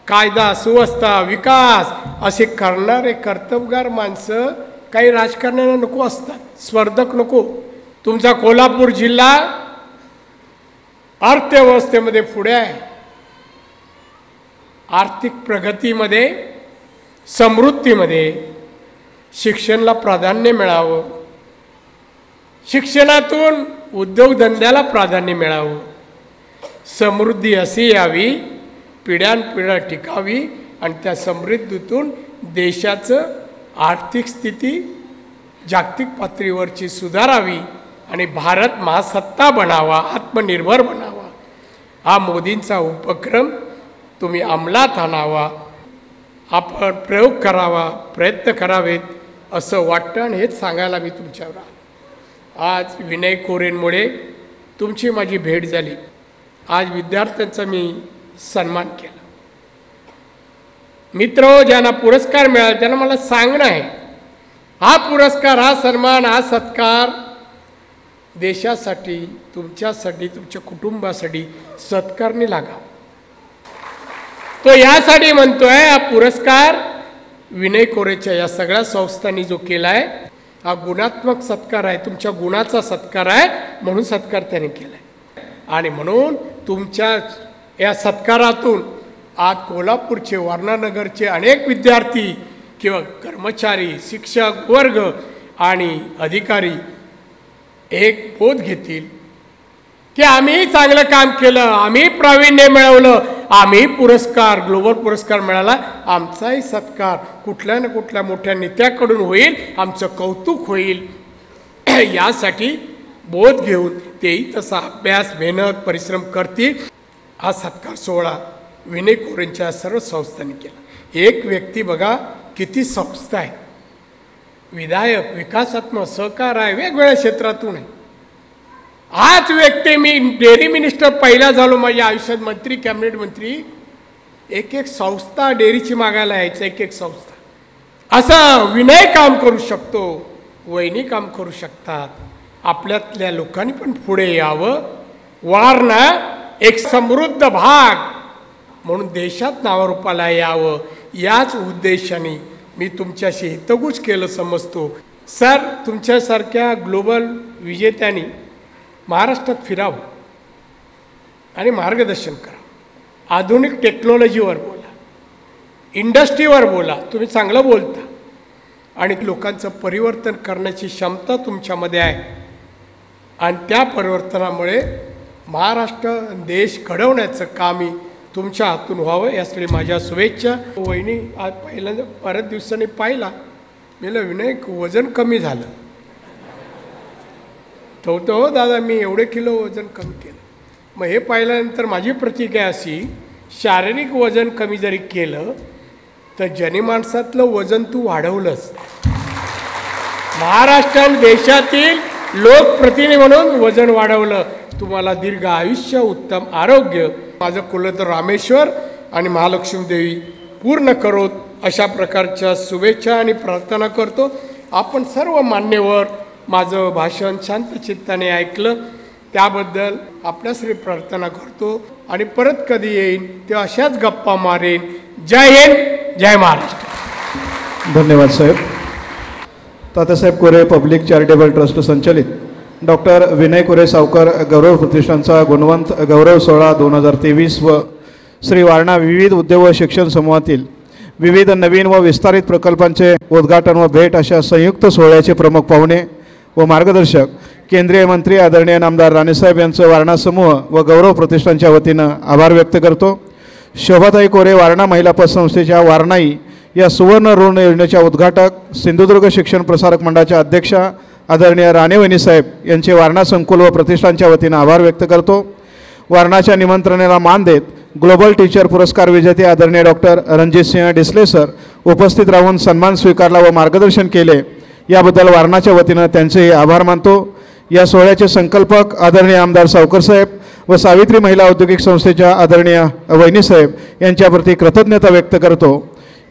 कायदा सुव्यवस्था विकास असे करणारे कर्तबगार माणसं काही राजकारण्यांना नको असतात, स्पर्धक नको. तुमचा कोल्हापूर जिल्हा अर्थव्यवस्थेमध्ये पुढे आहे. आर्थिक प्रगतीमध्ये, समृद्धीमध्ये शिक्षणाला प्राधान्य मिळावं, शिक्षणातून उद्योगधंद्याला प्राधान्य मिळावं, समृद्धी अशी यावी, पिढ्यानपिढ्या टिकावी आणि त्या समृद्धीतून देशाचं आर्थिक स्थिती जागतिक पातळीवरची सुधारावी आणि भारत महासत्ता बनावा, आत्मनिर्भर बनावा. हा मोदींचा उपक्रम तुम्ही अंमलात आणावा, आपण प्रयोग करावा, प्रयत्न करावेत असं वाटतं. आणि हेच सांगायला मी तुमच्यावर आलो. आज विनय कोरेंमुळे तुमची माझी भेट झाली. आज विद्यार्थ्यांचा मी सन्मान केला. मित्र ज्यांना पुरस्कार मिळाला त्यांना मला सांगणं आहे, हा पुरस्कार, हा सन्मान, हा सत्कार देशासाठी, तुमच्यासाठी, तुमच्या कुटुंबासाठी सत्कारने लागा. तो यासाठी म्हणतोय, हा पुरस्कार विनय कोरेच्या या सगळ्या संस्थांनी जो केला आहे हा गुणात्मक सत्कार आहे, तुमच्या गुणाचा सत्कार आहे, म्हणून सत्कार त्याने केला आहे. आणि म्हणून तुमच्या या सत्कारातून आज कोल्हापूरचे, वारणानगरचे अनेक विद्यार्थी किंवा कर्मचारी, शिक्षक वर्ग आणि अधिकारी एक बोध घेतील की आम्ही चांगलं काम केलं, आम्ही प्रावीण्य मिळवलं, आम्ही पुरस्कार, ग्लोबल पुरस्कार मिळाला, आमचाही सत्कार कुठल्या ना कुठल्या मोठ्या नेत्याकडून होईल, आमचं कौतुक होईल. यासाठी बोध घेऊन तेही तसा अभ्यास, मेहनत, परिश्रम करतील. हा सत्कार सोहळा विनय कोरेंच्या सर्व संस्थांनी केला. एक व्यक्ती बघा किती संस्था आहेत, विधायक, विकासात्मक, सहकार आहे, वेगवेगळ्या क्षेत्रातून आहे. आज व्यक्ती, मी डेअरी मिनिस्टर पहिला झालो माझ्या आयुष्यात, मंत्री, कॅबिनेट मंत्री, एक एक संस्था डेअरीची मागायला यायचं, एक एक संस्था. असं विनय काम करू शकतो, वहिनी काम करू शकतात. आपल्यातल्या लोकांनी पण पुढे यावं. वारणा एक समृद्ध भाग म्हणून देशात नावारूपाला यावं, याच उद्देशाने मी तुमच्याशी हितगुज केलं समजतो. सर, तुमच्यासारख्या ग्लोबल विजेत्यांनी महाराष्ट्रात फिरावं आणि मार्गदर्शन करा. आधुनिक टेक्नॉलॉजीवर बोला, इंडस्ट्रीवर बोला, तुम्ही चांगलं बोलता आणि लोकांचं परिवर्तन करण्याची क्षमता तुमच्यामध्ये आहे. आणि त्या परिवर्तनामुळे महाराष्ट्र देश घडवण्याचं कामही तुमच्या हातून व्हावं, यासाठी माझ्या शुभेच्छा. वहिनी आज पहिल्यांदा बऱ्याच दिवसांनी पाहिला, मला विनय वजन कमी झालं. तो हो दादा, मी एवढे किलो वजन कमी केलं. मग हे पाहिल्यानंतर माझी प्रतिक्रिया अशी, शारीरिक वजन कमी जरी केलं तर जनमानसातलं वजन तू वाढवलंस. महाराष्ट्रात देशातील लोकप्रतिनिधी म्हणून वजन वाढवलं. तुम्हाला दीर्घ आयुष्य, उत्तम आरोग्य, माझं कुलदेव रामेश्वर आणि महालक्ष्मी देवी पूर्ण करोत अशा प्रकारच्या शुभेच्छा आणि प्रार्थना करतो. आपण सर्व मान्यवर माझं भाषण शांत चित्ताने ऐकलं त्याबद्दल आपल्यासाठी प्रार्थना करतो. आणि परत कधी येईन तेव्हा अशाच गप्पा मारेन. जय हिंद, जय महाराष्ट्र. धन्यवाद साहेब. तात्यासाहेब कोरे पब्लिक चॅरिटेबल ट्रस्ट संचलित डॉक्टर विनय कोरे सावकार गौरव प्रतिष्ठानचा गुणवंत गौरव सोहळा 2023 व श्री वारणा विविध उद्योग व शिक्षण समूहातील विविध नवीन व विस्तारित प्रकल्पांचे उद्घाटन व भेट अशा संयुक्त सोहळ्याचे प्रमुख पाहुणे व मार्गदर्शक केंद्रीय मंत्री आदरणीय नामदार राणेसाहेब यांचं वारणा समूह व गौरव प्रतिष्ठानच्या वतीनं आभार व्यक्त करतो. शोभाताई कोरे वारणा महिला पतसंस्थेच्या वारणाई या सुवर्ण ऋण योजनेच्या उद्घाटक, सिंधुदुर्ग शिक्षण प्रसारक मंडळाच्या अध्यक्षा आदरणीय राणेवहिनी साहेब यांचे वारणा संकुल व प्रतिष्ठानच्या वतीनं आभार व्यक्त करतो. वारणाच्या निमंत्रणाला मान देत ग्लोबल टीचर पुरस्कार विजेते आदरणीय डॉक्टर रणजितसिंह डिसले सर उपस्थित राहून सन्मान स्वीकारला व मार्गदर्शन केले, याबद्दल वारणाच्या वतीनं त्यांचेही आभार मानतो. या सोहळ्याचे संकल्पक आदरणीय आमदार सावकर साहेब व सावित्री महिला औद्योगिक संस्थेच्या आदरणीय वहिनी साहेब यांच्याप्रती कृतज्ञता व्यक्त करतो.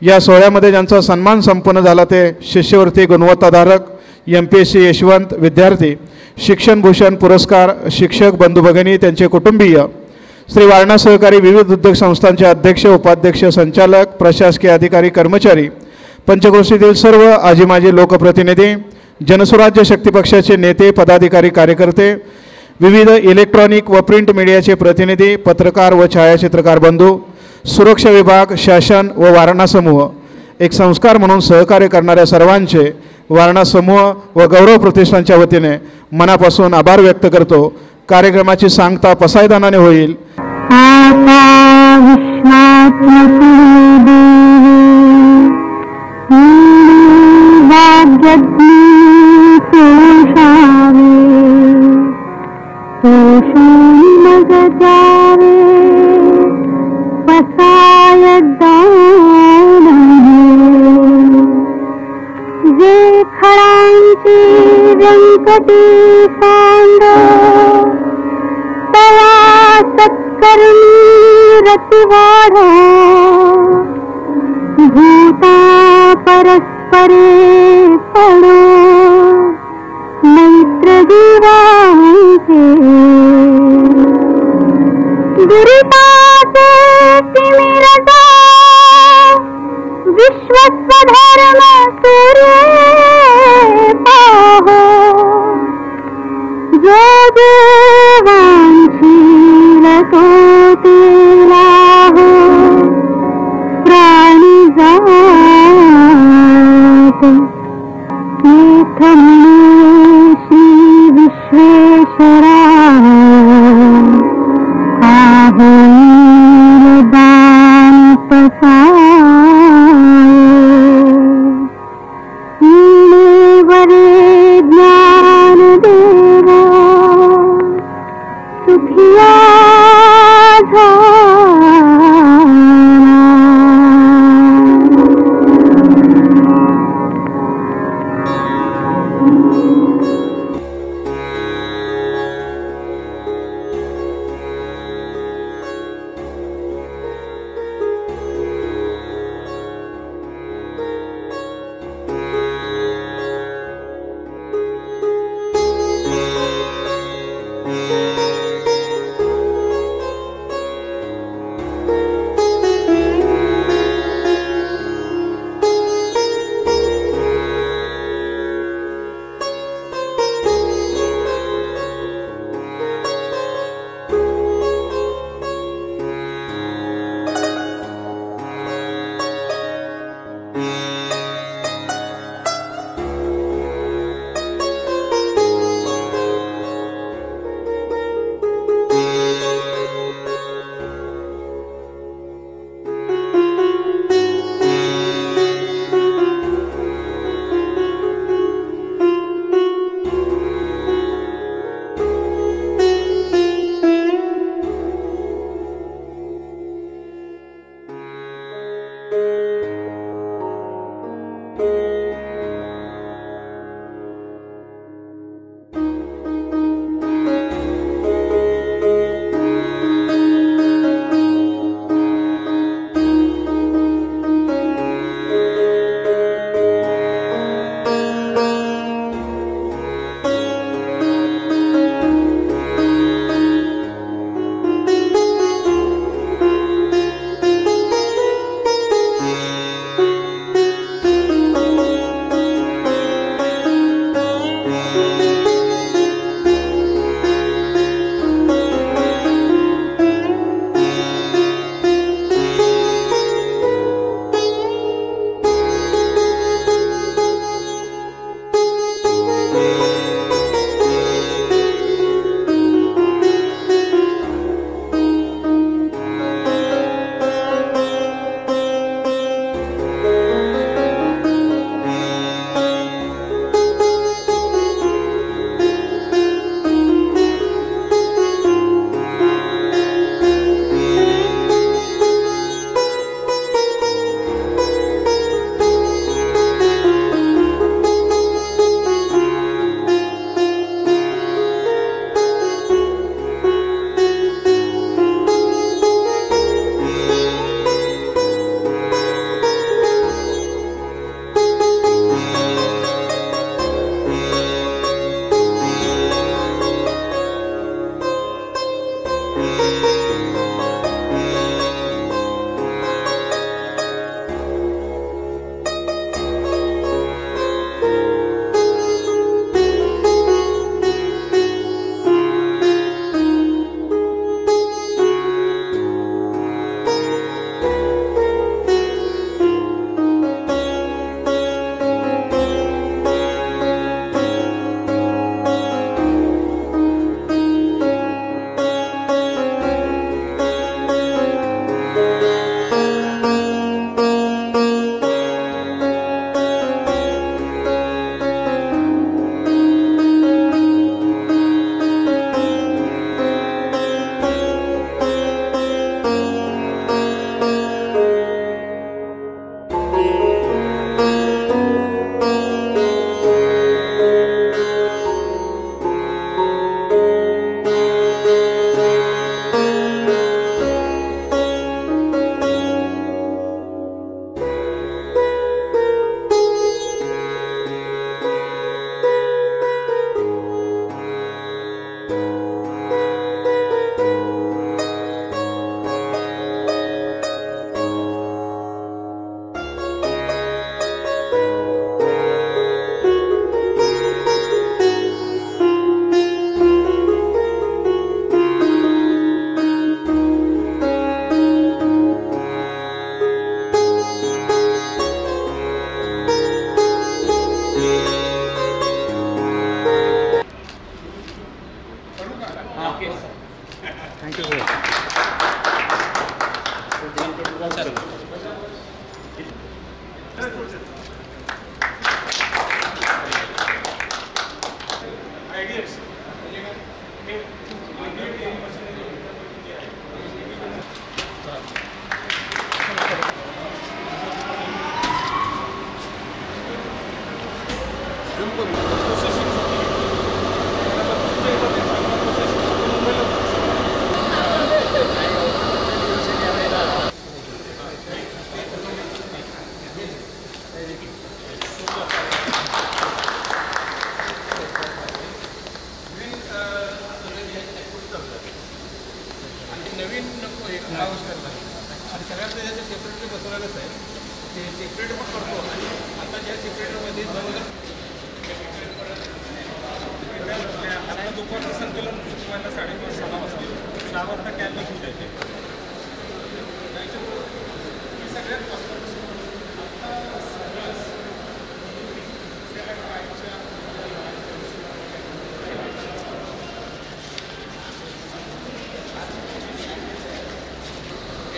या सोहळ्यामध्ये ज्यांचा सन्मान संपन्न झाला ते शिष्यवृत्ती गुणवत्ताधारक MPSC यशवंत विद्यार्थी, शिक्षणभूषण पुरस्कार शिक्षक बंधू भगिनी, त्यांचे कुटुंबीय, श्री वारणा सहकारी विविध उद्योग संस्थांचे अध्यक्ष, उपाध्यक्ष, संचालक, प्रशासकीय अधिकारी, कर्मचारी, पंचक्रोशीतील सर्व आजी माजी लोकप्रतिनिधी, जनसुराज्य शक्ती पक्षाचे नेते, पदाधिकारी, कार्यकर्ते, विविध इलेक्ट्रॉनिक व प्रिंट मीडियाचे प्रतिनिधी, पत्रकार व छायाचित्रकार बंधू, सुरक्षा विभाग, शासन व वारणा समूह, एक संस्कार म्हणून सहकार्य करणाऱ्या सर्वांचे वारणा समूह व गौरव प्रतिष्ठानच्या वतीने मनापासून आभार व्यक्त करतो. कार्यक्रमाची सांगता पसायदानाने होईल. जे खळांची व्यंकटी सांग तया सत्कर्मी रतिवाढ भूता परस्परे पडो मैत्र जीवांचे दुरिताचे तिमिर विश्वस्वधर्म सूर्य पाहो जो देवांशील तो तिला हो प्राणी जात श्री विश्वेश्वरा आहो दान वरे ज्ञान देवा सुखिया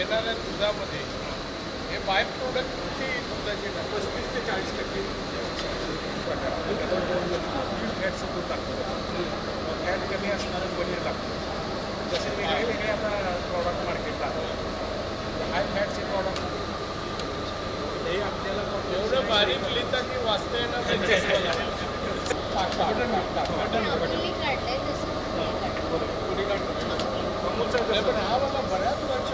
येणाऱ्या दुधामध्ये हे बाय प्रोडक्ट किती दुधाचे 35 ते 40% फॅटचं दूध लागतं. फॅट कमी असणारं पनीर लागतं. जसे वेगळे वेगळे आता प्रॉडक्ट मार्केटला हाय फॅटचे प्रॉडक्ट हे आपल्याला एवढं बारीक लिहिता की वाचता येणार पण हा मला बऱ्याच वर्ष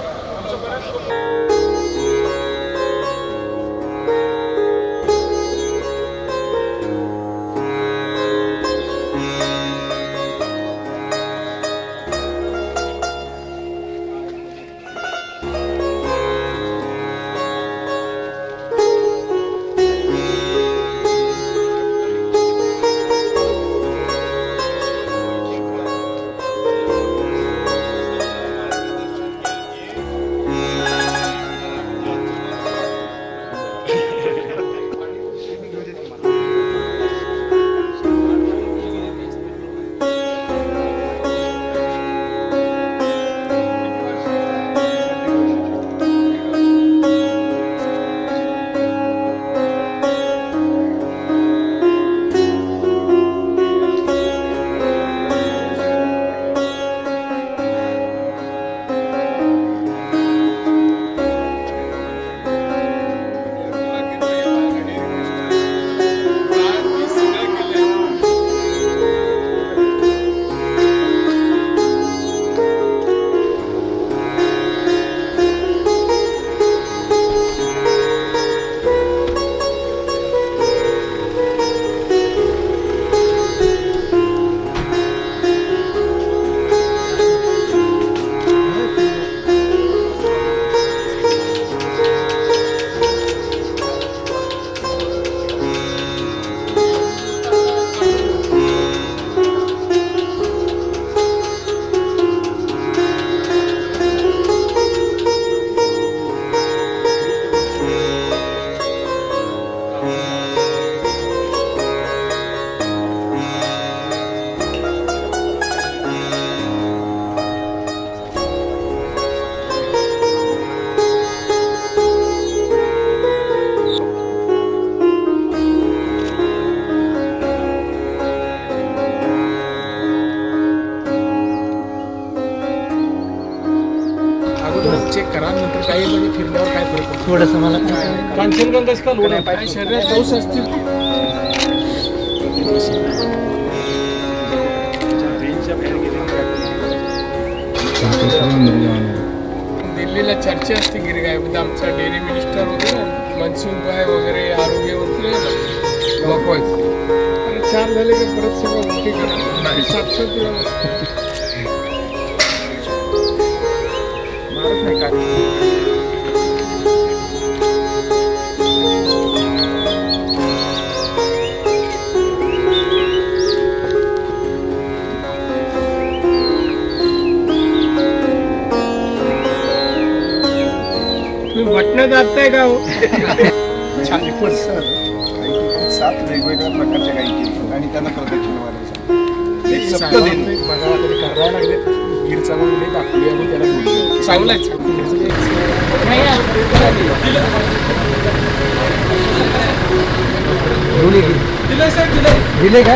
चेक करा नंतर काही म्हणजे फिरल्यावर काय फरक पडतो थोडंसं मला कांचनगंगाच का लोड आहे शरीरात दोष असतील दिल्लीला चर्चा असते गिरगायमध्ये आमचा डेअरी मिनिस्टर होते ना मनसुखभाई वगैरे आरोग्य मंत्री क्लॉकवाईज आणि 4 झाले की परत सगळं मोठी करा नाही 700 मारत नाही काय भटणं जातंय का हो छान पण सर 7 वेगवेगळ्या प्रकारच्या गायी आणि त्यांना प्रदक्षिणा वाढायचं एक सप्तदिन बघा तरी करायला लागले गिरचा म्हणून दाखवली आणि त्याला बोलतो चांगलाच दिले का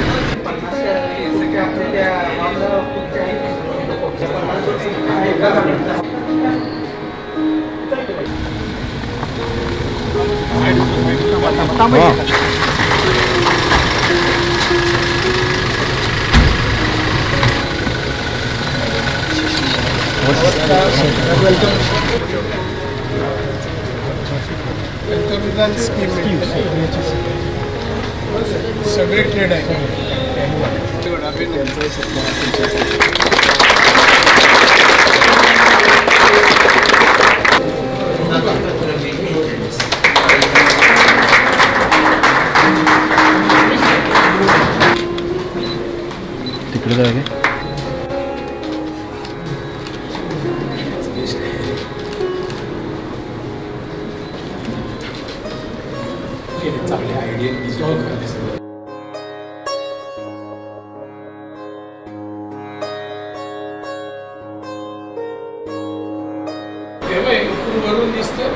पंतप्रधान स्कीम सगळे ट्रेड आहे. तिकडे जागे चांगले आयडिया वरून दिसतं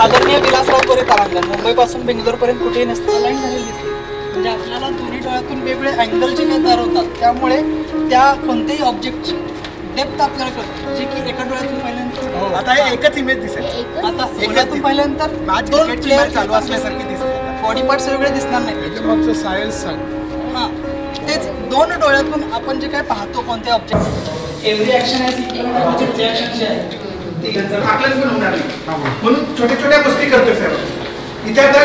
आदरणीय विलासराव कोरे तारांगण मुंबईपासून बेंगलोरपर्यंत कुठेही नसताना लाईन झालेली दिसते. म्हणजे आपल्याला दोन्ही डोळ्यातून वेगवेगळे अँगल जे काही तयार होतात त्यामुळे त्या कोणत्याही ऑब्जेक्टची डेप्थ आपल्याला कळते, जे की एका डोळ्यातून पाहिल्यानंतर आता हे एकच इमेज दिसेल. आता डोळ्यातून पाहिल्यानंतर दोन प्लेयर चालू असल्यासारखी दिसते. बॉडी पार्ट्स वेगळे दिसणार नाही. सायन्स सांग हां तेच दोन डोळ्यातून आपण जे काय पाहतो कोणते ऑब्जेक्ट एव्हरी ॲक्शन आहे रिॲक्शन जे आहे आकलन पण होणार नाही म्हणून छोट्या छोट्या गोष्टी करतोय साहेब. इथे आता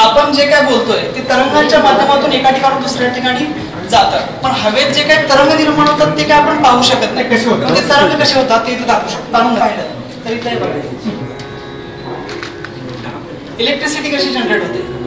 आपण जे काय बोलतोय ते तरंगांच्या माध्यमातून एका ठिकाणून दुसऱ्या ठिकाणी जातात, पण हवेत जे काही तरंग निर्माण होतात ते काय आपण पाहू शकत नाही. कसे होतात ते तरंग कसे होतात ते दाखवू शकतो. ताणून राहिलं तरी ते बघायचं. इलेक्ट्रिसिटी कशी जनरेट होते